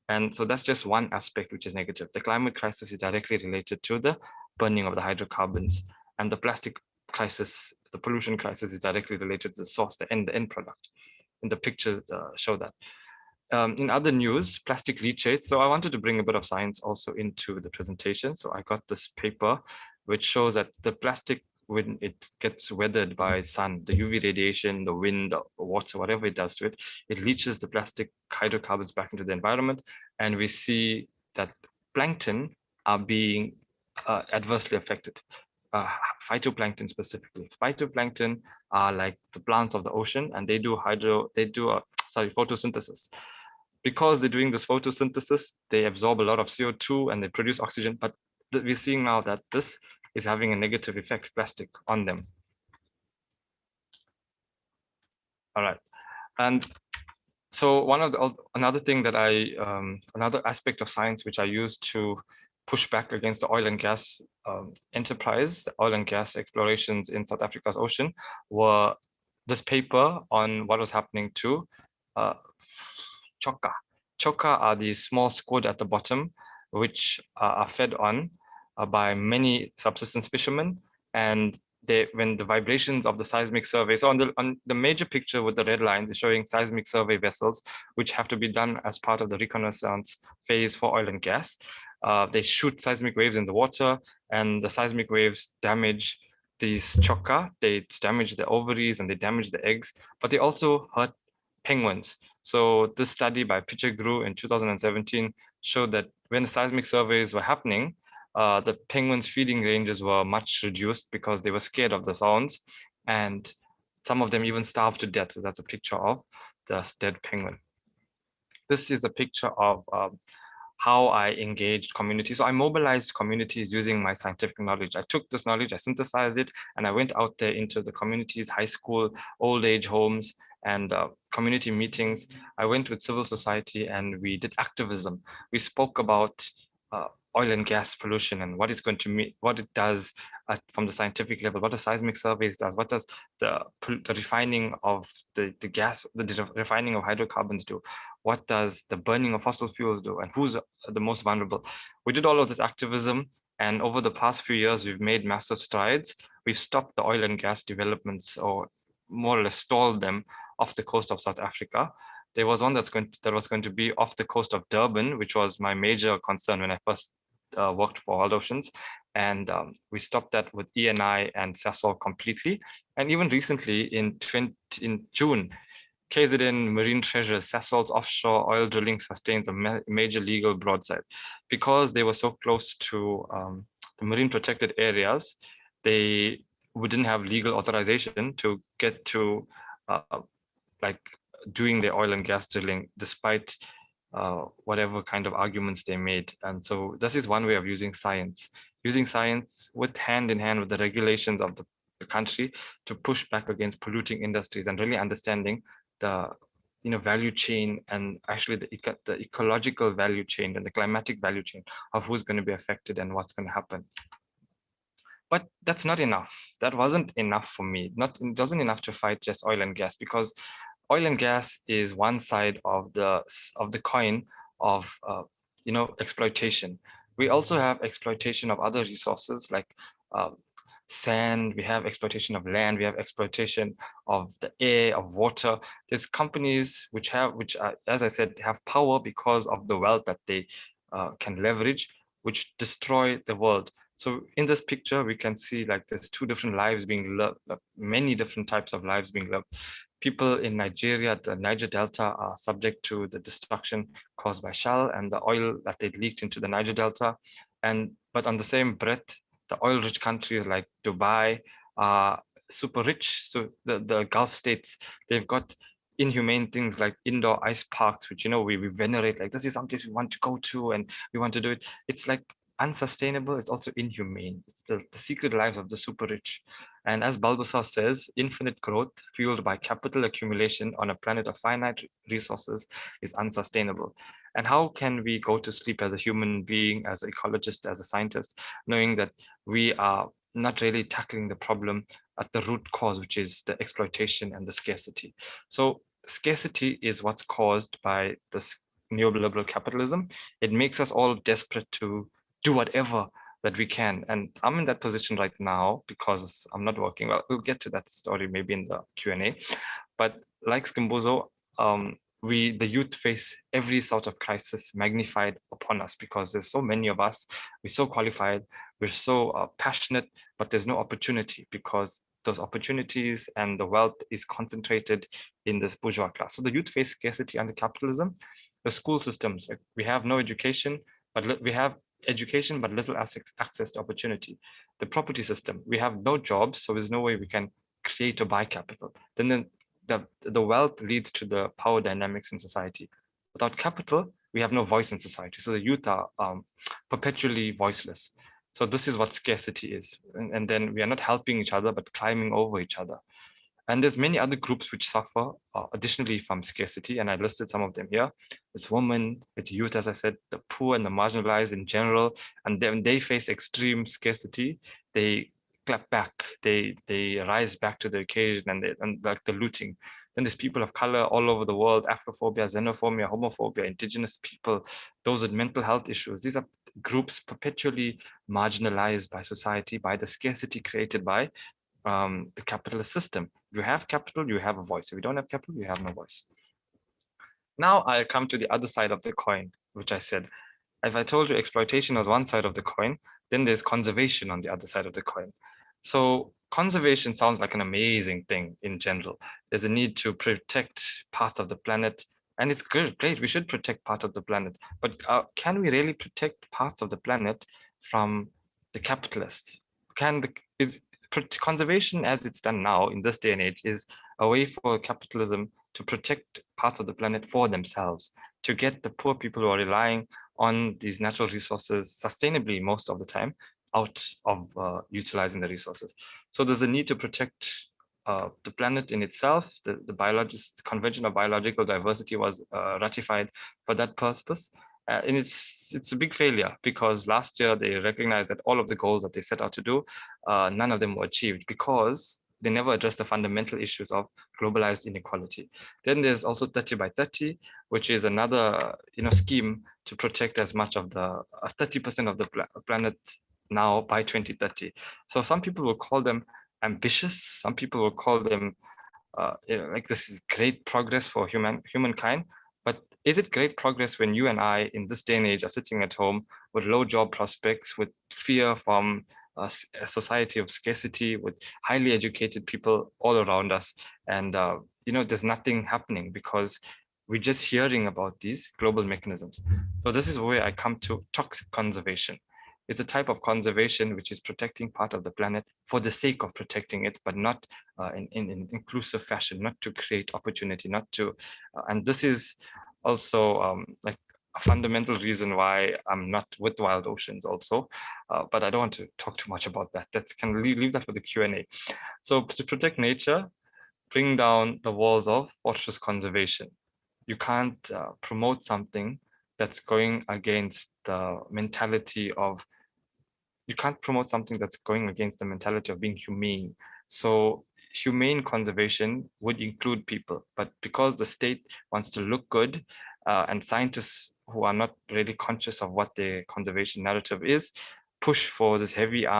And so that's just one aspect which is negative. The climate crisis is directly related to the burning of the hydrocarbons, and the plastic crisis, the pollution crisis, is directly related to the source, the end product. And the pictures show that. in other news, plastic leachate. So I wanted to bring a bit of science also into the presentation. So I got this paper, which shows that the plastic, when it gets weathered by sun, the UV radiation, the wind, the water, whatever it does to it, it leaches the plastic hydrocarbons back into the environment. And we see that plankton are being adversely affected. Phytoplankton specifically. Phytoplankton are like the plants of the ocean, and they do photosynthesis. Because they're doing this photosynthesis, they absorb a lot of CO2 and they produce oxygen. But we're seeing now that this is having a negative effect, plastic, on them. All right, and so another thing that another aspect of science which I use to push back against the oil and gas enterprise, the oil and gas explorations in South Africa's ocean, were this paper on what was happening to choka. Choka are these small squid at the bottom, which are fed on by many subsistence fishermen, and when the vibrations of the seismic survey, so on the major picture with the red lines is showing seismic survey vessels, which have to be done as part of the reconnaissance phase for oil and gas. They shoot seismic waves in the water, and the seismic waves damage these choka. They damage the ovaries and they damage the eggs, but they also hurt penguins. So this study by Pichegru in 2017 showed that when the seismic surveys were happening, the penguins' feeding ranges were much reduced because they were scared of the sounds, and some of them even starved to death. So that's a picture of the dead penguin. This is a picture of how I engaged communities. So I mobilized communities using my scientific knowledge. I took this knowledge, I synthesized it, and I went out there into the communities, high school, old age homes, and community meetings. I went with civil society and we did activism. We spoke about oil and gas pollution and what it's going to mean, what it does from the scientific level, what the seismic surveys does, what does the refining of the gas, the refining of hydrocarbons do, what does the burning of fossil fuels do, and who's the most vulnerable. We did all of this activism, and over the past few years, we've made massive strides. We've stopped the oil and gas developments, or more or less stalled them, off the coast of South Africa. There was one that was going to be off the coast of Durban, which was my major concern when I first worked for Wild Oceans. And we stopped that with ENI and Sasol completely. And even recently in June, KZN Marine Treasure, Sasol's offshore oil drilling sustains a major legal broadside. Because they were so close to the marine protected areas, they wouldn't have legal authorization to get to like doing their oil and gas drilling, despite whatever kind of arguments they made. And so this is one way of using science with hand in hand with the regulations of the country to push back against polluting industries and really understanding the value chain, and actually the ecological value chain and the climatic value chain of who's going to be affected and what's going to happen. But that's not enough. That wasn't enough for me. It wasn't enough to fight just oil and gas, because oil and gas is one side of the coin of exploitation. We also have exploitation of other resources like sand. We have exploitation of land. We have exploitation of the air, of water. There's companies which are, as I said, have power because of the wealth that they can leverage, which destroy the world. So in this picture, we can see like there's two different lives being lived, many different types of lives being lived. People in Nigeria, the Niger Delta, are subject to the destruction caused by Shell and the oil that they leaked into the Niger Delta. But on the same breath, the oil-rich countries like Dubai are super rich. So the Gulf states, they've got inhumane things like indoor ice parks, which we venerate, like this is some place we want to go to and we want to do it. It's like unsustainable. It's also inhumane. It's the secret lives of the super rich. And as Balbasar says, infinite growth fueled by capital accumulation on a planet of finite resources is unsustainable. And how can we go to sleep as a human being, as an ecologist, as a scientist, knowing that we are not really tackling the problem at the root cause, which is the exploitation and the scarcity. So scarcity is what's caused by this neoliberal capitalism. It makes us all desperate to do whatever that we can. And I'm in that position right now because I'm not working. Well, we'll get to that story maybe in the Q&A. But like Skimbozo, the youth face every sort of crisis magnified upon us because there's so many of us. We're so qualified, we're so passionate, but there's no opportunity because those opportunities and the wealth is concentrated in this bourgeois class. So the youth face scarcity under capitalism. The school systems, we have no education, but we have education, but little access to opportunity. The property system, we have no jobs, so there's no way we can create or buy capital. Then the wealth leads to the power dynamics in society. Without capital, we have no voice in society. So the youth are perpetually voiceless. So this is what scarcity is. And then we are not helping each other, but climbing over each other. And there's many other groups which suffer additionally from scarcity, and I listed some of them here. It's women, it's youth, as I said, the poor and the marginalized in general, and then they face extreme scarcity. They clap back, they rise back to the occasion, and like the looting. Then there's people of color all over the world, Afrophobia, xenophobia, homophobia, indigenous people, those with mental health issues. These are groups perpetually marginalized by society, by the scarcity created by the capitalist system. If you have capital, you have a voice. If you don't have capital, you have no voice. Now I'll come to the other side of the coin, which I said, if I told you exploitation was one side of the coin, then there's conservation on the other side of the coin. So conservation sounds like an amazing thing in general. There's a need to protect parts of the planet, and it's great. We should protect part of the planet, but can we really protect parts of the planet from the capitalists? Conservation as it's done now in this day and age is a way for capitalism to protect parts of the planet for themselves, to get the poor people who are relying on these natural resources sustainably most of the time out of utilizing the resources. So there's a need to protect the planet in itself. The Convention of Biological Diversity was ratified for that purpose. And it's a big failure because last year they recognized that all of the goals that they set out to do, none of them were achieved because they never addressed the fundamental issues of globalized inequality. Then there's also 30 by 30, which is another scheme to protect as much of the 30% of the planet now by 2030. So some people will call them ambitious. Some people will call them like this is great progress for humankind. But is it great progress when you and I in this day and age are sitting at home with low job prospects, with fear from a society of scarcity, with highly educated people all around us, and there's nothing happening because we're just hearing about these global mechanisms. So this is where I come to toxic conservation. It's a type of conservation which is protecting part of the planet for the sake of protecting it, but not in inclusive fashion, not to create opportunity, not to, and this is also like a fundamental reason why I'm not with Wild Oceans also, but I don't want to talk too much about that. That can leave that for the Q&A. So to protect nature, bring down the walls of fortress conservation. You can't promote something that's going against the mentality of, you can't promote something that's going against the mentality of being humane. So humane conservation would include people, but because the state wants to look good and scientists who are not really conscious of what their conservation narrative is, push for this heavily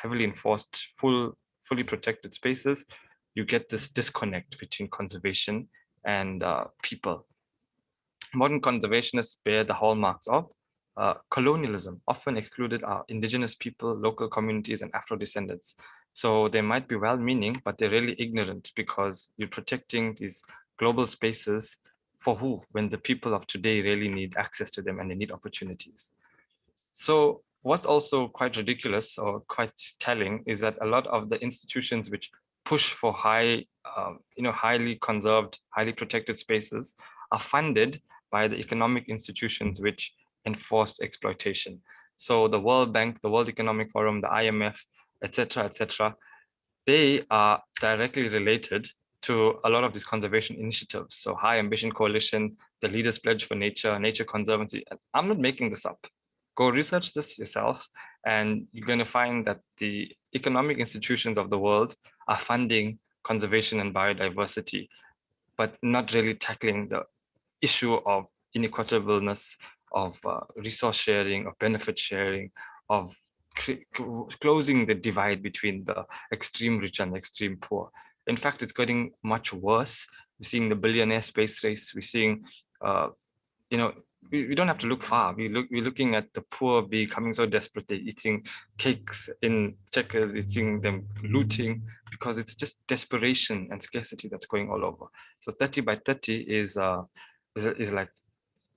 enforced, fully protected spaces, you get this disconnect between conservation and people. Modern conservationists bear the hallmarks of colonialism, often excluded are indigenous people, local communities, and Afro-descendants. So they might be well-meaning, but they're really ignorant because you're protecting these global spaces for who, when the people of today really need access to them and they need opportunities. So what's also quite ridiculous or quite telling is that a lot of the institutions which push for highly conserved, highly protected spaces are funded by the economic institutions which enforce exploitation. So the World Bank, the World Economic Forum, the IMF, etc., they are directly related to a lot of these conservation initiatives. So High Ambition Coalition, the Leaders Pledge for Nature, Nature Conservancy. I'm not making this up. Go research this yourself, and you're going to find that the economic institutions of the world are funding conservation and biodiversity, but not really tackling the issue of inequitableness, of resource sharing, of benefit sharing, of closing the divide between the extreme rich and extreme poor. In fact, it's getting much worse We're seeing the billionaire space race. We're seeing, you know, we don't have to look far. We're looking at the poor becoming so desperate they're eating cakes in Checkers. We're seeing them looting because it's just desperation and scarcity that's going all over. So 30 by 30 is like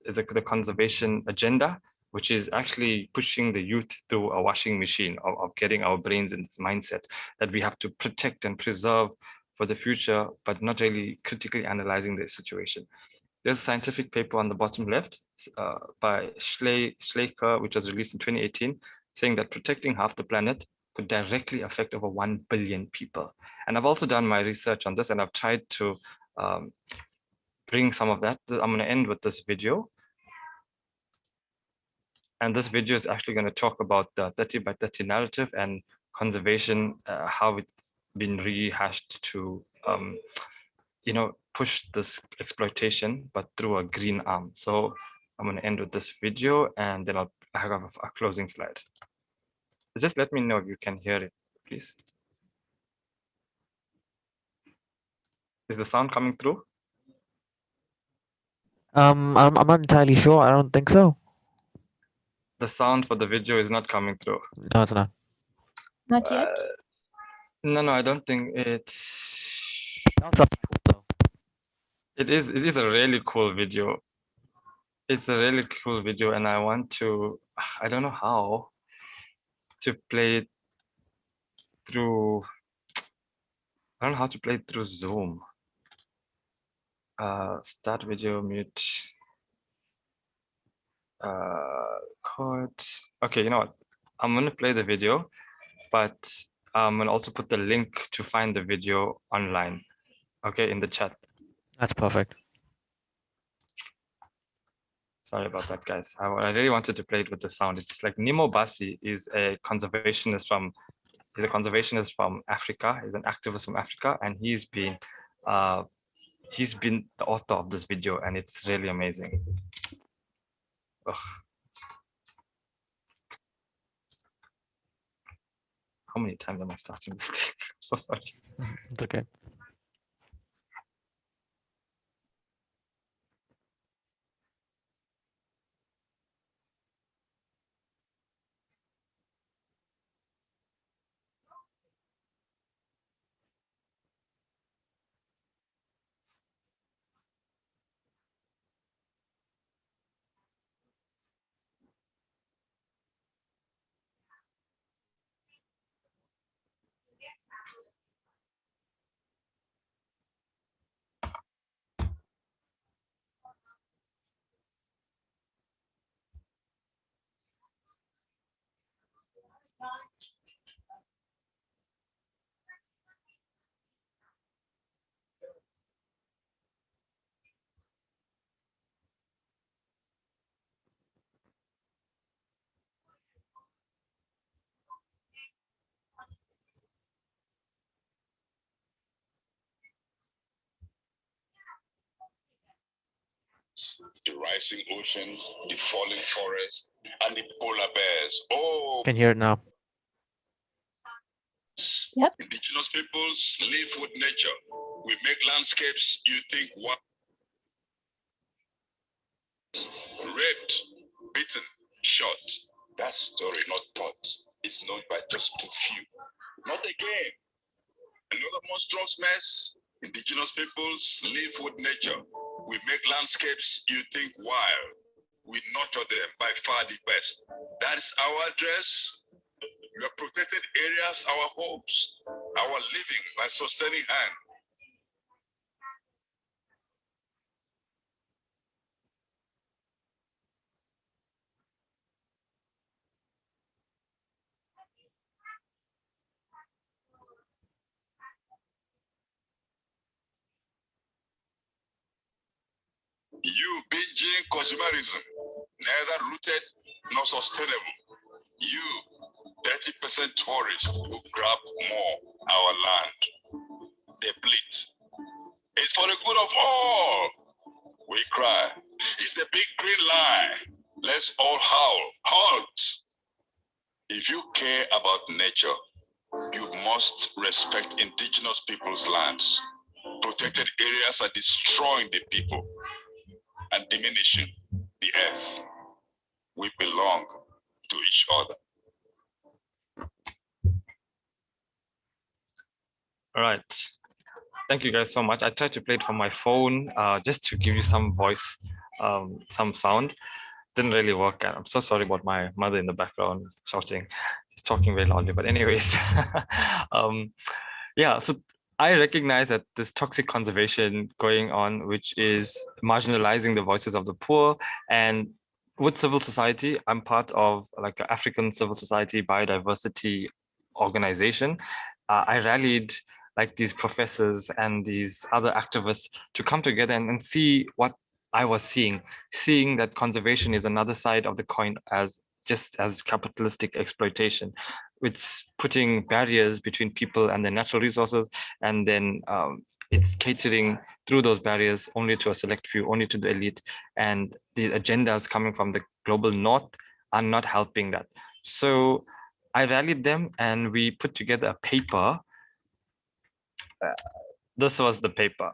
the conservation agenda, which is actually pushing the youth through a washing machine of getting our brains in this mindset that we have to protect and preserve for the future, but not really critically analyzing the situation. There's a scientific paper on the bottom left by Schleicher, which was released in 2018, saying that protecting half the planet could directly affect over 1 billion people. And I've also done my research on this, and I've tried to bring some of that. I'm going to end with this video. And this video is actually going to talk about the 30 by 30 narrative and conservation, how it's been rehashed to you know, push this exploitation, but through a green arm. So I'm going to end with this video, and then I'll have a closing slide. Just let me know if you can hear it, please. Is the sound coming through? I'm not entirely sure. I don't think so. The sound for the video is not coming through. No, it's not. Not yet. No, I don't think it's. Sounds up though. It is a really cool video. It's a really cool video, and I want to, I don't know how to play it through, I don't know how to play it through Zoom. Start video, mute, record. Okay, you know what? I'm gonna play the video, but I'm gonna also put the link to find the video online, okay, in the chat. That's perfect. Sorry about that, guys. I really wanted to play it with the sound. It's like Nimo Basi is a conservationist from Africa. He's an activist from Africa, and he's been the author of this video, and it's really amazing. Ugh. How many times am I starting this thing? I'm so sorry. It's okay. The rising oceans, the falling forests, and the polar bears. Oh, Can hear it now. Yep. Indigenous peoples live with nature. We make landscapes you think what? Raped, beaten, shot. That story not taught is known by just too few. Not again. Another monstrous mess. Indigenous peoples live with nature. We make landscapes you think wild. We nurture them by far the best. That's our address. Your protected areas, our hopes, our living by sustaining hand. You binging consumerism, neither rooted nor sustainable. You, 30% tourists who grab more our land. They bleat. It's for the good of all. We cry. It's the big green lie. Let's all howl. Halt! If you care about nature, you must respect indigenous people's lands. protected areas are destroying the people and diminishing the earth. We belong to each other. All right. Thank you guys so much. I tried to play it from my phone just to give you some voice, some sound. Didn't really work. I'm so sorry about my mother in the background shouting. She's talking very loudly, but anyways. Yeah, so I recognize that this toxic conservation going on, which is marginalizing the voices of the poor. And with civil society, I'm part of like an African civil society biodiversity organization. I rallied like these professors and these other activists to come together and see what I was seeing that conservation is another side of the coin as just as capitalistic exploitation. It's putting barriers between people and their natural resources, and then it's catering through those barriers only to a select few, only to the elite, and the agendas coming from the global north are not helping that. So I rallied them and we put together a paper. This was the paper.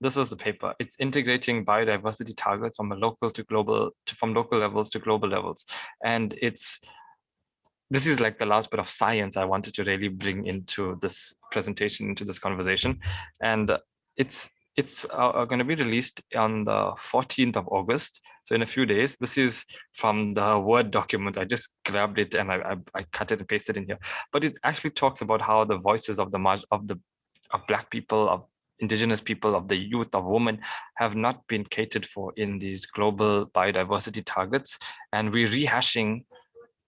It's integrating biodiversity targets from a local to global, from local levels to global levels. And this is like the last bit of science I wanted to really bring into this presentation, into this conversation. And it's going to be released on the 14th of August. So in a few days. This is from the Word document. I just grabbed it and I cut it and pasted in here. But it actually talks about how the voices of Black people, of Indigenous people, of the youth, of women have not been catered for in these global biodiversity targets. And we're rehashing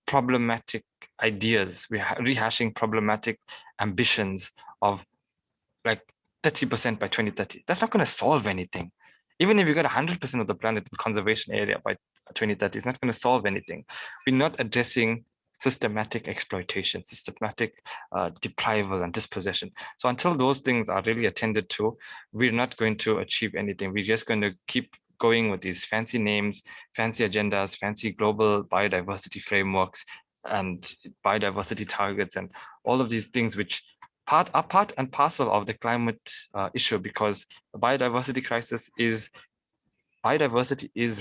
problematic ideas. We're rehashing problematic ambitions of like 30% by 2030. That's not going to solve anything. Even if you got 100% of the planet in conservation area by 2030, it's not going to solve anything. We're not addressing systematic exploitation, systematic deprival and dispossession. So until those things are really attended to, we're not going to achieve anything. We're just going to keep going with these fancy names, fancy agendas, fancy global biodiversity frameworks and biodiversity targets and all of these things which are part and parcel of the climate issue, because the biodiversity crisis is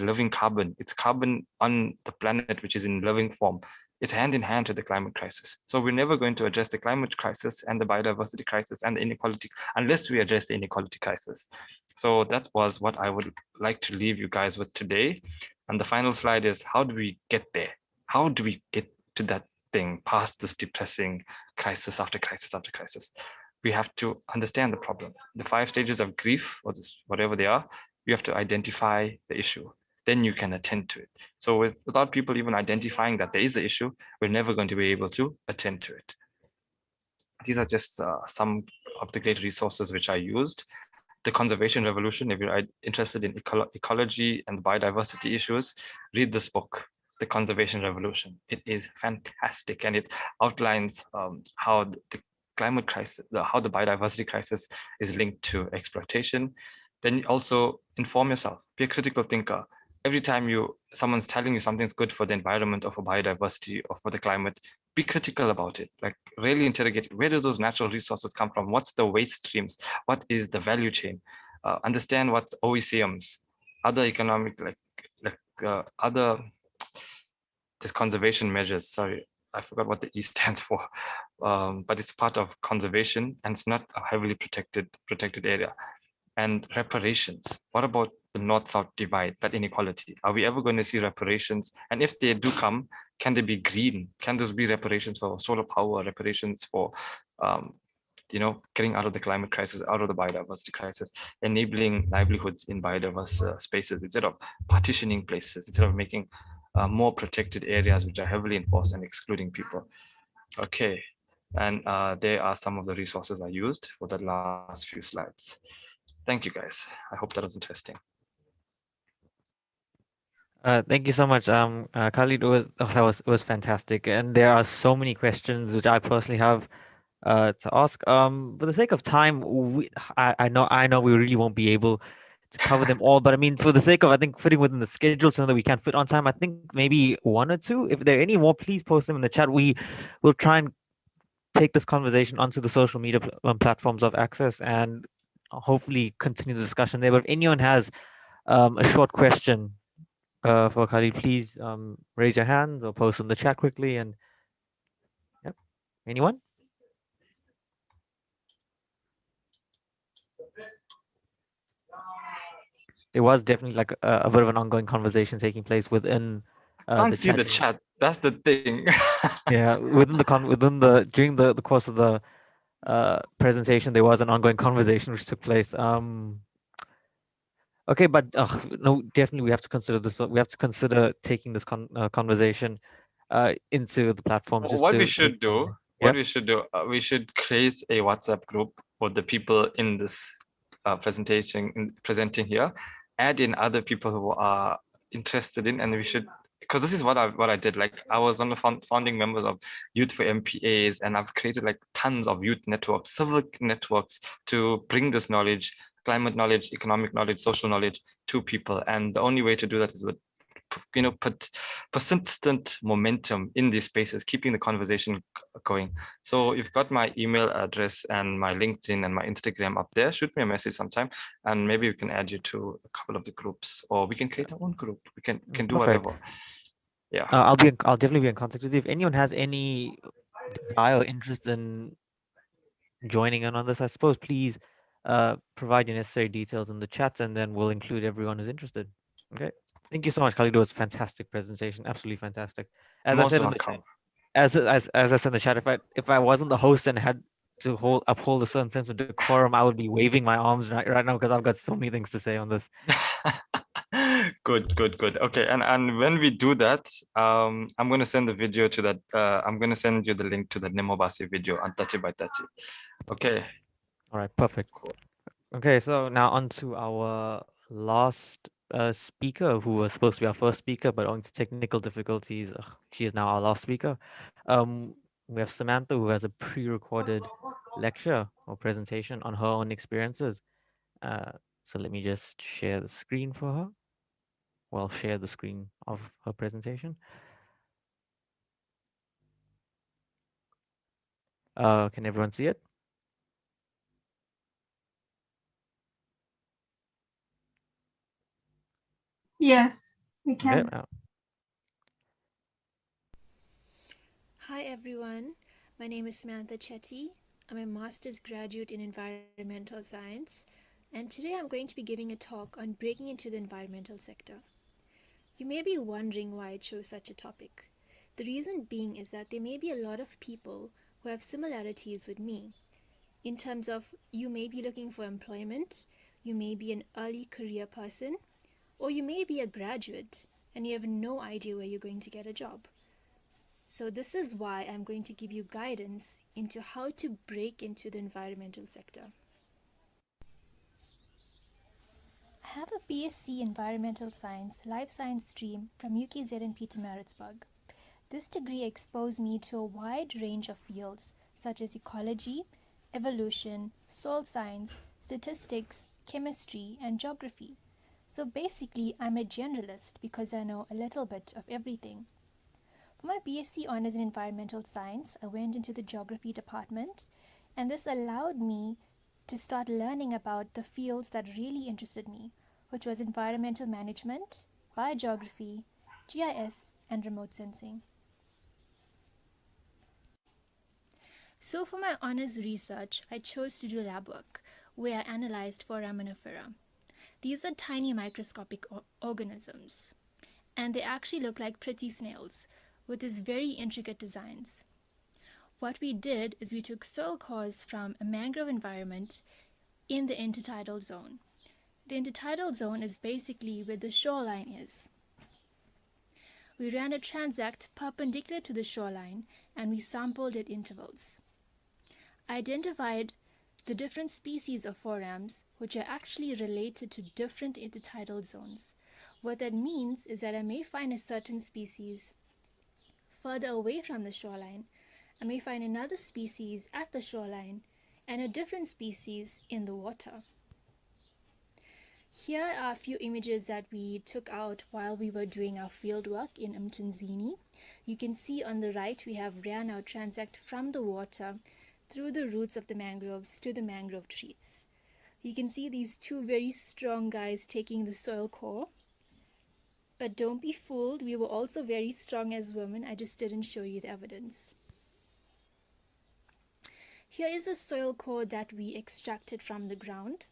living carbon. It's carbon on the planet, which is in living form. It's hand in hand to the climate crisis. So we're never going to address the climate crisis and the biodiversity crisis and the inequality unless we address the inequality crisis. So that was what I would like to leave you guys with today. And the final slide is, how do we get there? How do we get to that thing past this depressing crisis after crisis after crisis? We have to understand the problem. The 5 stages of grief, or whatever they are, you have to identify the issue. Then you can attend to it. So without people even identifying that there is an issue, we're never going to be able to attend to it. These are just some of the great resources which I used. The Conservation Revolution, if you're interested in ecology and biodiversity issues, read this book, The Conservation Revolution. It is fantastic, and it outlines how the climate crisis, how the biodiversity crisis is linked to exploitation. Then also inform yourself, be a critical thinker. Every time someone's telling you something's good for the environment or for biodiversity or for the climate, be critical about it. Like really interrogate, where do those natural resources come from? What's the waste streams? What is the value chain? Understand what's OECMs, other economic, other conservation measures. Sorry, I forgot what the E stands for, but it's part of conservation and it's not a heavily protected area. And reparations. What about the North-South divide, that inequality? Are we ever going to see reparations? And if they do come, can they be green? Can those be reparations for solar power, reparations for, getting out of the climate crisis, out of the biodiversity crisis, enabling livelihoods in biodiverse spaces instead of partitioning places, instead of making more protected areas which are heavily enforced and excluding people. Okay, and there are some of the resources I used for the last few slides. Thank you, guys. I hope that was interesting. Thank you so much, Khalid. It was fantastic, and there are so many questions which I personally have to ask. For the sake of time, I know we really won't be able to cover them all, but I mean, for the sake of, I think, fitting within the schedule so that we can fit on time, I think maybe 1 or 2. If there are any more, please post them in the chat. We will try and take this conversation onto the social media platforms of Access and hopefully continue the discussion there. But if anyone has a short question for Khalid, please raise your hands or post in the chat quickly. And yep, anyone? There was definitely like a bit of an ongoing conversation taking place within Can't the see the chat. chat. That's the thing. Yeah, during the course of the presentation, there was an ongoing conversation which took place. Okay, but no, definitely we have to consider this. We have to consider taking this conversation into the platforms. Just What we to should do, yeah, we should create a WhatsApp group for the people in this presenting here, add in other people who are interested in, and we should, because this is what I did. Like I was one of the founding members of Youth for MPAs, and I've created like tons of youth networks, civic networks to bring this knowledge, climate knowledge, economic knowledge, social knowledge to people. And the only way to do that is with put persistent momentum in these spaces, keeping the conversation going. So you've got my email address and my LinkedIn and my Instagram up there. Shoot me a message sometime, and maybe we can add you to a couple of the groups, or we can create our own group. We can do perfect. whatever. Yeah. I'll definitely be in contact with you. If anyone has any desire or interest in joining in on this, I suppose please provide your necessary details in the chat, and then we'll include everyone who's interested. Okay. Thank you so much, Khalid. It was a fantastic presentation. Absolutely fantastic. As I said in the chat, as I said in the chat, if I wasn't the host and had to uphold a certain sense of decorum, I would be waving my arms right now because I've got so many things to say on this. Good. Okay, and when we do that, I'm going to send the video to that. I'm going to send you the link to the Nemobasi video on 30 by 30. Okay. All right, perfect. Cool. Okay, so now on to our last speaker, who was supposed to be our first speaker, but owing to technical difficulties, she is now our last speaker. We have Samantha, who has a pre-recorded lecture or presentation on her own experiences. So let me just share the screen for her. Well, share the screen of her presentation. Can everyone see it? Yes, we can. Okay. Hi everyone, my name is Samantha Chetty. I'm a master's graduate in environmental science, and today I'm going to be giving a talk on breaking into the environmental sector. You may be wondering why I chose such a topic. The reason being is that there may be a lot of people who have similarities with me. In terms of, you may be looking for employment, you may be an early career person, or you may be a graduate and you have no idea where you're going to get a job. So this is why I'm going to give you guidance into how to break into the environmental sector. I have a BSc Environmental Science Life Science stream from UKZ in Pietermaritzburg. This degree exposed me to a wide range of fields such as ecology, evolution, soil science, statistics, chemistry, and geography. So basically, I'm a generalist because I know a little bit of everything. For my BSc Honours in Environmental Science, I went into the Geography department, and this allowed me to start learning about the fields that really interested me, which was environmental management, biogeography, GIS, and remote sensing. So for my honours research, I chose to do lab work, where I analysed foraminifera. These are tiny microscopic organisms, and they actually look like pretty snails, with these very intricate designs. What we did is we took soil cores from a mangrove environment in the intertidal zone. The intertidal zone is basically where the shoreline is. We ran a transect perpendicular to the shoreline and we sampled at intervals. I identified the different species of forams which are actually related to different intertidal zones. What that means is that I may find a certain species further away from the shoreline, I may find another species at the shoreline, and a different species in the water. Here are a few images that we took out while we were doing our fieldwork in Mtunzini. You can see on the right we have ran our transect from the water through the roots of the mangroves to the mangrove trees. You can see these two very strong guys taking the soil core. But don't be fooled, we were also very strong as women. I just didn't show you the evidence. Here is a soil core that we extracted from the ground.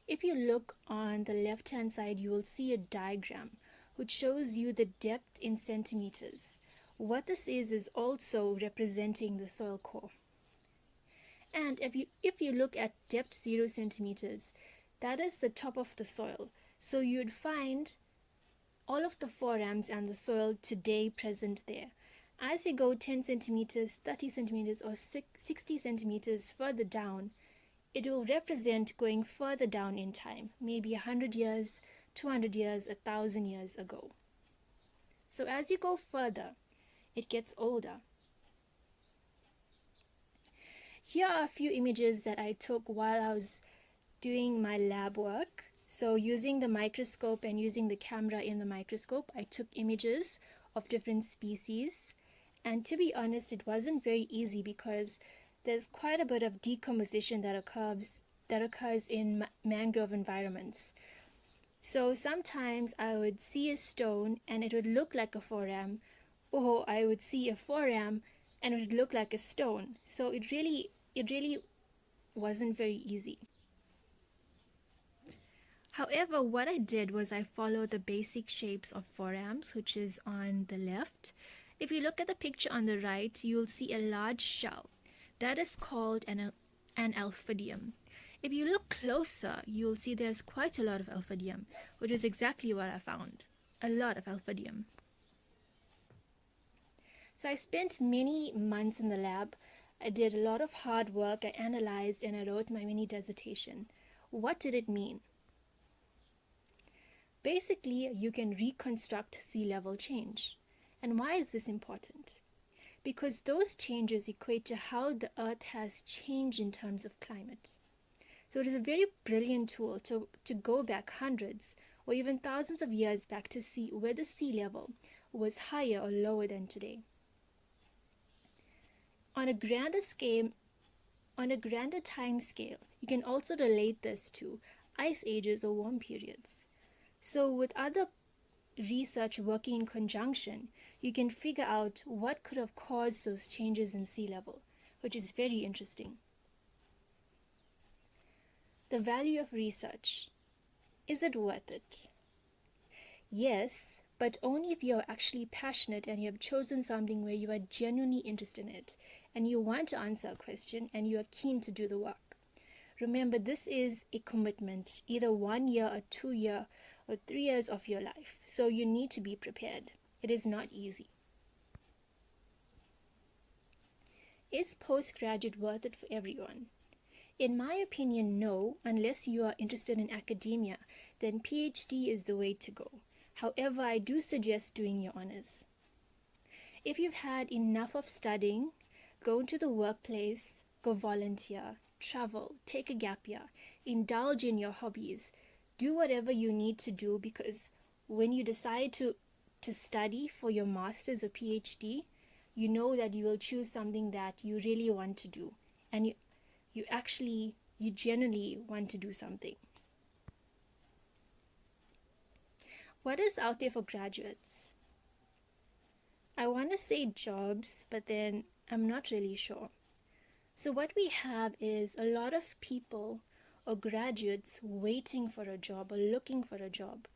If you look on the left-hand side, you will see a diagram which shows you the depth in centimeters. What this is also representing the soil core. And if you look at depth 0 centimeters, that is the top of the soil. So you'd find all of the forams and the soil today present there. As you go 10 centimeters, 30 centimeters, or 60 centimeters further down, it will represent going further down in time, maybe 100 years, 200 years, 1,000 years ago. So as you go further, it gets older. Here are a few images that I took while I was doing my lab work. So using the microscope and using the camera in the microscope, I took images of different species. And to be honest, it wasn't very easy because there's quite a bit of decomposition that occurs in mangrove environments. So sometimes I would see a stone and it would look like a foram, or I would see a foram and it would look like a stone. So it really wasn't very easy. However, what I did was I followed the basic shapes of forams, which is on the left. If you look at the picture on the right, you'll see a large shell. That is called an alphidium. If you look closer, you'll see there's quite a lot of alphidium, which is exactly what I found. A lot of alphidium. So I spent many months in the lab. I did a lot of hard work. I analyzed and I wrote my mini dissertation. What did it mean? Basically, you can reconstruct sea level change. And why is this important? Because those changes equate to how the Earth has changed in terms of climate. So it is a very brilliant tool to go back hundreds or even thousands of years back to see where the sea level was higher or lower than today. On a grander time scale, you can also relate this to ice ages or warm periods. So with other research working in conjunction, you can figure out what could have caused those changes in sea level, which is very interesting. The value of research. Is it worth it? Yes, but only if you are actually passionate and you have chosen something where you are genuinely interested in it and you want to answer a question and you are keen to do the work. Remember, this is a commitment, either 1 year or 2 years or 3 years of your life. So you need to be prepared. It is not easy. Is postgraduate worth it for everyone? In my opinion, no, unless you are interested in academia, then PhD is the way to go. However, I do suggest doing your honors. If you've had enough of studying, go into the workplace, go volunteer, travel, take a gap year, indulge in your hobbies, do whatever you need to do, because when you decide to study for your master's or PhD, you know that you will choose something that you really want to do, and you genuinely want to do something. What is out there for graduates? I want to say jobs, but then I'm not really sure. So what we have is a lot of people or graduates waiting for a job or looking for a job.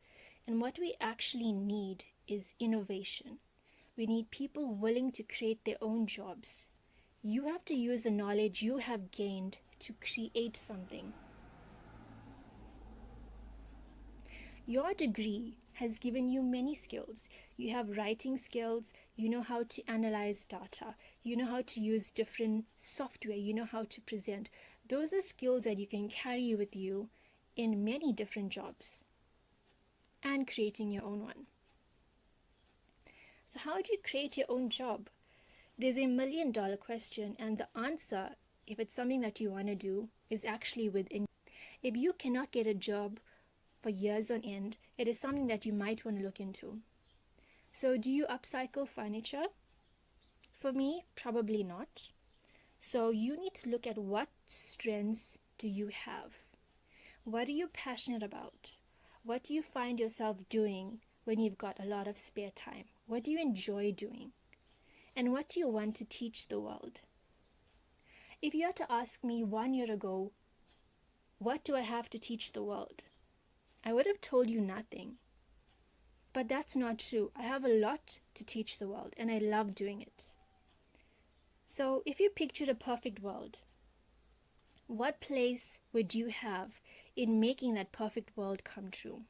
And what we actually need is innovation. We need people willing to create their own jobs. You have to use the knowledge you have gained to create something. Your degree has given you many skills. You have writing skills, you know how to analyze data, you know how to use different software, you know how to present. Those are skills that you can carry with you in many different jobs and creating your own one. So how do you create your own job? It is $1 million question, and the answer, if it's something that you want to do, is actually within. If you cannot get a job for years on end, it is something that you might want to look into. So do you upcycle furniture? For me, probably not. So you need to look at what strengths do you have. What are you passionate about? What do you find yourself doing when you've got a lot of spare time? What do you enjoy doing? And what do you want to teach the world? If you had to ask me 1 year ago, what do I have to teach the world? I would have told you nothing. But that's not true. I have a lot to teach the world, and I love doing it. So if you pictured a perfect world, what place would you have in making that perfect world come true?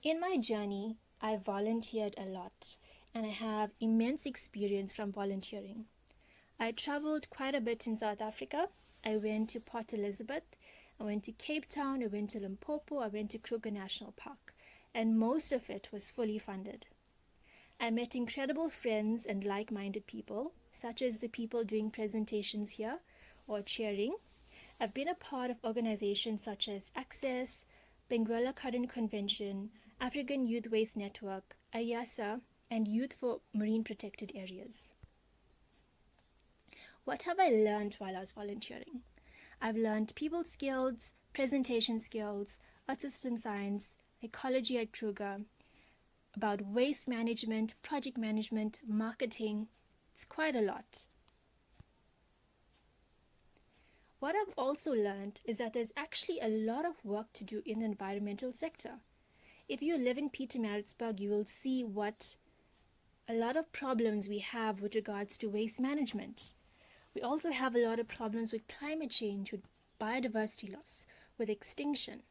In my journey, I volunteered a lot, and I have immense experience from volunteering. I traveled quite a bit in South Africa. I went to Port Elizabeth, I went to Cape Town, I went to Limpopo, I went to Kruger National Park, and most of it was fully funded. I met incredible friends and like-minded people, such as the people doing presentations here or cheering. I've been a part of organizations such as Access, Benguela Current Convention, African Youth Waste Network, IASA, and Youth for Marine Protected Areas. What have I learned while I was volunteering? I've learned people skills, presentation skills, earth system science, ecology at Kruger, about waste management, project management, marketing. It's quite a lot. What I've also learned is that there's actually a lot of work to do in the environmental sector. If you live in Pietermaritzburg, you will see what a lot of problems we have with regards to waste management. We also have a lot of problems with climate change, with biodiversity loss, with extinction.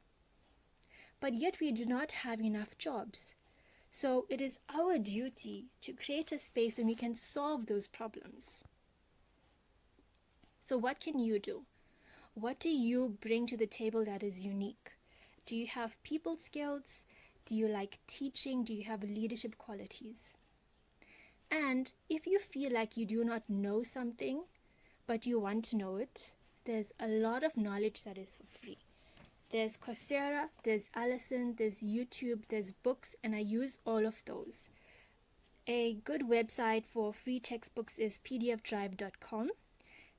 But yet we do not have enough jobs. So it is our duty to create a space and we can solve those problems. So what can you do? What do you bring to the table that is unique? Do you have people skills? Do you like teaching? Do you have leadership qualities? And if you feel like you do not know something, but you want to know it, there's a lot of knowledge that is for free. There's Coursera, there's Allison, there's YouTube, there's books, and I use all of those. A good website for free textbooks is pdfdrive.com.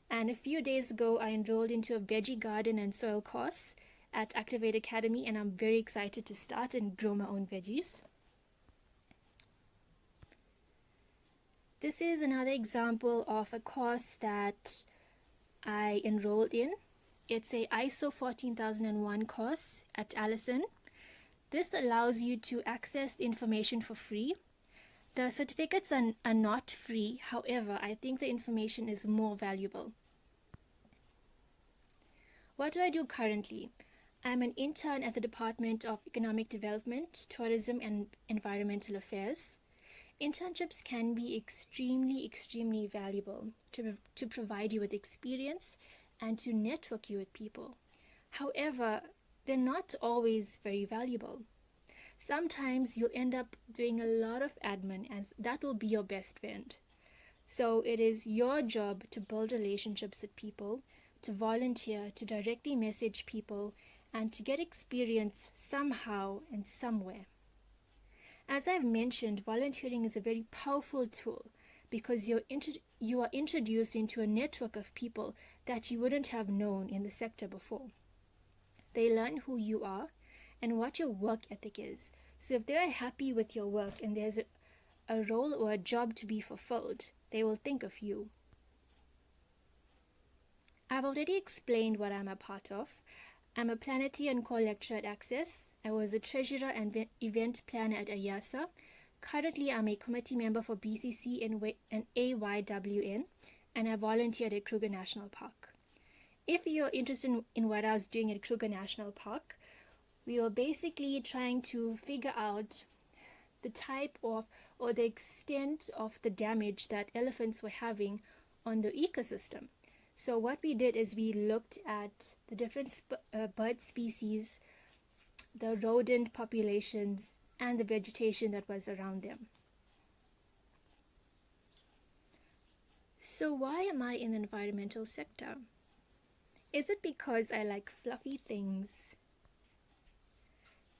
And a few days ago, I enrolled into a veggie garden and soil course at Activate Academy, and I'm very excited to start and grow my own veggies. This is another example of a course that I enrolled in. It's a ISO 14001 course at Allison. This allows you to access the information for free. The certificates are not free. However, I think the information is more valuable. What do I do currently? I'm an intern at the Department of Economic Development, Tourism and Environmental Affairs. Internships can be extremely valuable to provide you with experience and to network you with people. However, they're not always very valuable. Sometimes you'll end up doing a lot of admin, and that will be your best friend. So it is your job to build relationships with people, to volunteer, to directly message people, and to get experience somehow and somewhere. As I've mentioned, volunteering is a very powerful tool because you are introduced into a network of people that you wouldn't have known in the sector before. They learn who you are and what your work ethic is. So if they're happy with your work and there's a role or a job to be fulfilled, they will think of you. I've already explained what I'm a part of. I'm a planetary and core lecturer at Access. I was a treasurer and event planner at IASA. Currently, I'm a committee member for BCC and AYWN, and I volunteered at Kruger National Park. If you're interested in what I was doing at Kruger National Park, we were basically trying to figure out the type of or the extent of the damage that elephants were having on the ecosystem. So what we did is we looked at the different bird species, the rodent populations, and the vegetation that was around them. So why am I in the environmental sector? Is it because I like fluffy things?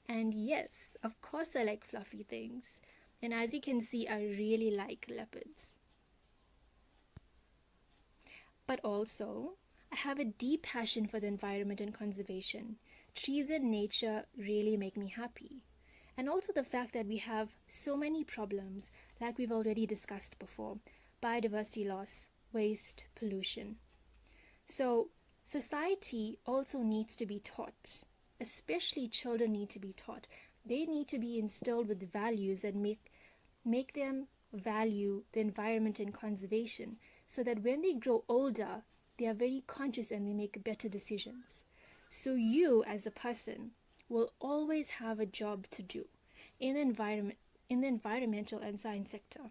And yes, of course I like fluffy things. And as you can see, I really like leopards. But also, I have a deep passion for the environment and conservation. Trees and nature really make me happy. And also the fact that we have so many problems, like we've already discussed before: biodiversity loss, waste, pollution. So, society also needs to be taught, especially children need to be taught. They need to be instilled with values and make them value the environment and conservation, so that when they grow older, they are very conscious and they make better decisions. So you as a person will always have a job to do in the environmental and science sector.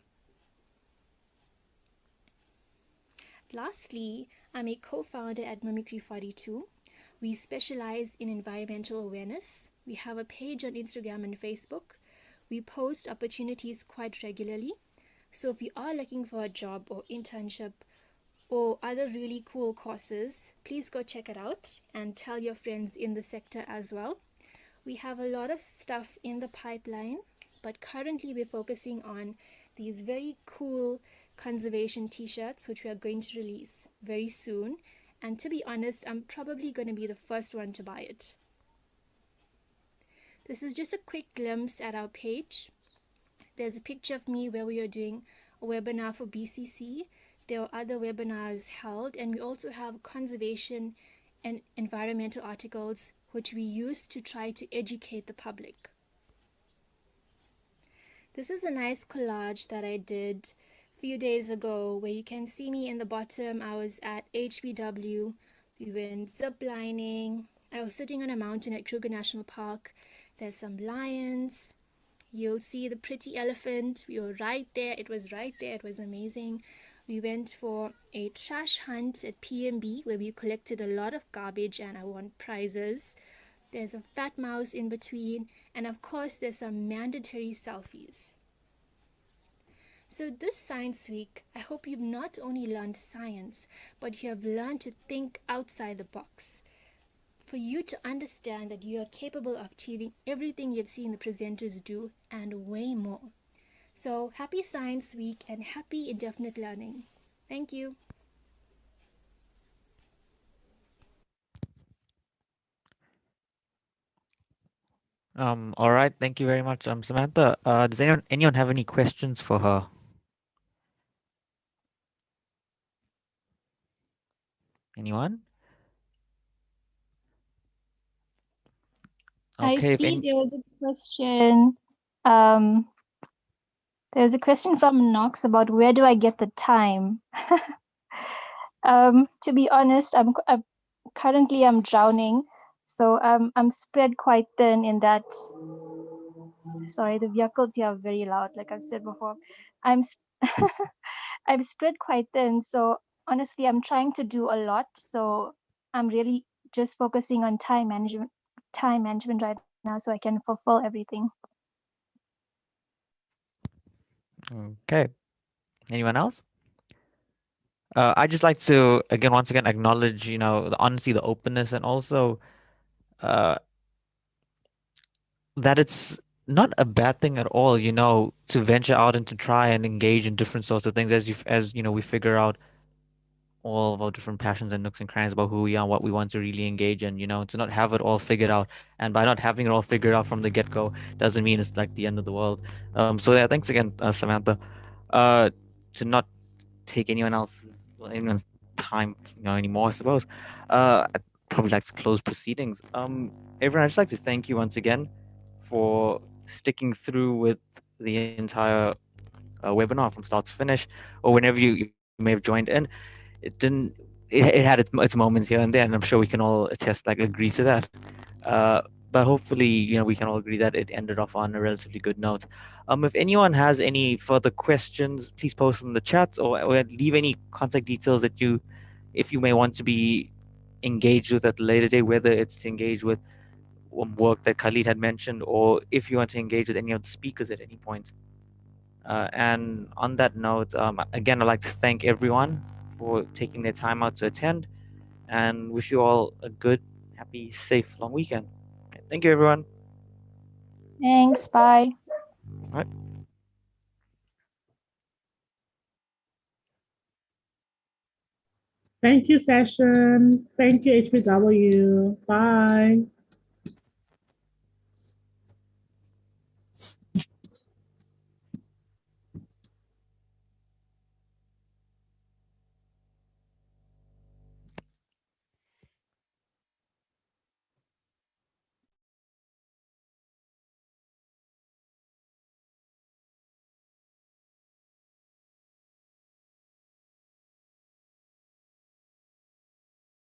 Lastly, I'm a co-founder at Mimicry 42. We specialize in environmental awareness. We have a page on Instagram and Facebook. We post opportunities quite regularly. So if you are looking for a job or internship or other really cool courses, please go check it out and tell your friends in the sector as well. We have a lot of stuff in the pipeline, but currently we're focusing on these very cool conservation t-shirts, which we are going to release very soon. And to be honest, I'm probably going to be the first one to buy it. This is just a quick glimpse at our page. There's a picture of me where we are doing a webinar for BCC. There are other webinars held, and we also have conservation and environmental articles which we use to try to educate the public. This is a nice collage that I did a few days ago, where you can see me in the bottom. I was at HPW, we went zip lining, I was sitting on a mountain at Kruger National Park. There's some lions, you'll see the pretty elephant. We were right there, it was right there, it was amazing. We went for a trash hunt at PMB where we collected a lot of garbage and I won prizes. There's a fat mouse in between, and of course there's some mandatory selfies. So this Science Week, I hope you've not only learned science, but you have learned to think outside the box. For you to understand that you are capable of achieving everything you've seen the presenters do and way more. So happy Science Week and happy indefinite learning. Thank you. All right, thank you very much, Samantha. Does anyone have any questions for her? Anyone? I Okay, if see any, there was a question. There's a question from Knox about where do I get the time? To be honest, currently I'm drowning, so I'm spread quite thin in that. Sorry, the vehicles here are very loud. Like I've said before, I'm I'm spread quite thin. So honestly, I'm trying to do a lot. So I'm really just focusing on time management right now, so I can fulfill everything. okay. Anyone else? I just like to once again acknowledge, the honesty, the openness, and also that it's not a bad thing at all, to venture out and to try and engage in different sorts of things as we figure out all of our different passions and nooks and crannies about who we are, what we want to really engage in, to not have it all figured out. And by not having it all figured out from the get-go doesn't mean it's like the end of the world. So yeah, thanks again, Samantha. To not take anyone's time, anymore, I suppose. I'd probably like to close proceedings. Everyone, I'd just like to thank you once again for sticking through with the entire webinar from start to finish, or whenever you may have joined in. It didn't. It had its moments here and there, and I'm sure we can all attest, agree to that. But hopefully, we can all agree that it ended off on a relatively good note. If anyone has any further questions, please post them in the chat or leave any contact details if you may want to be engaged with at a later date, whether it's to engage with work that Khalid had mentioned, or if you want to engage with any of the speakers at any point. And on that note, again, I'd like to thank everyone for taking their time out to attend, and wish you all a good, happy, safe, long weekend. Thank you, everyone. Thanks. Bye. All right. Thank you, session. Thank you, HPW. Bye.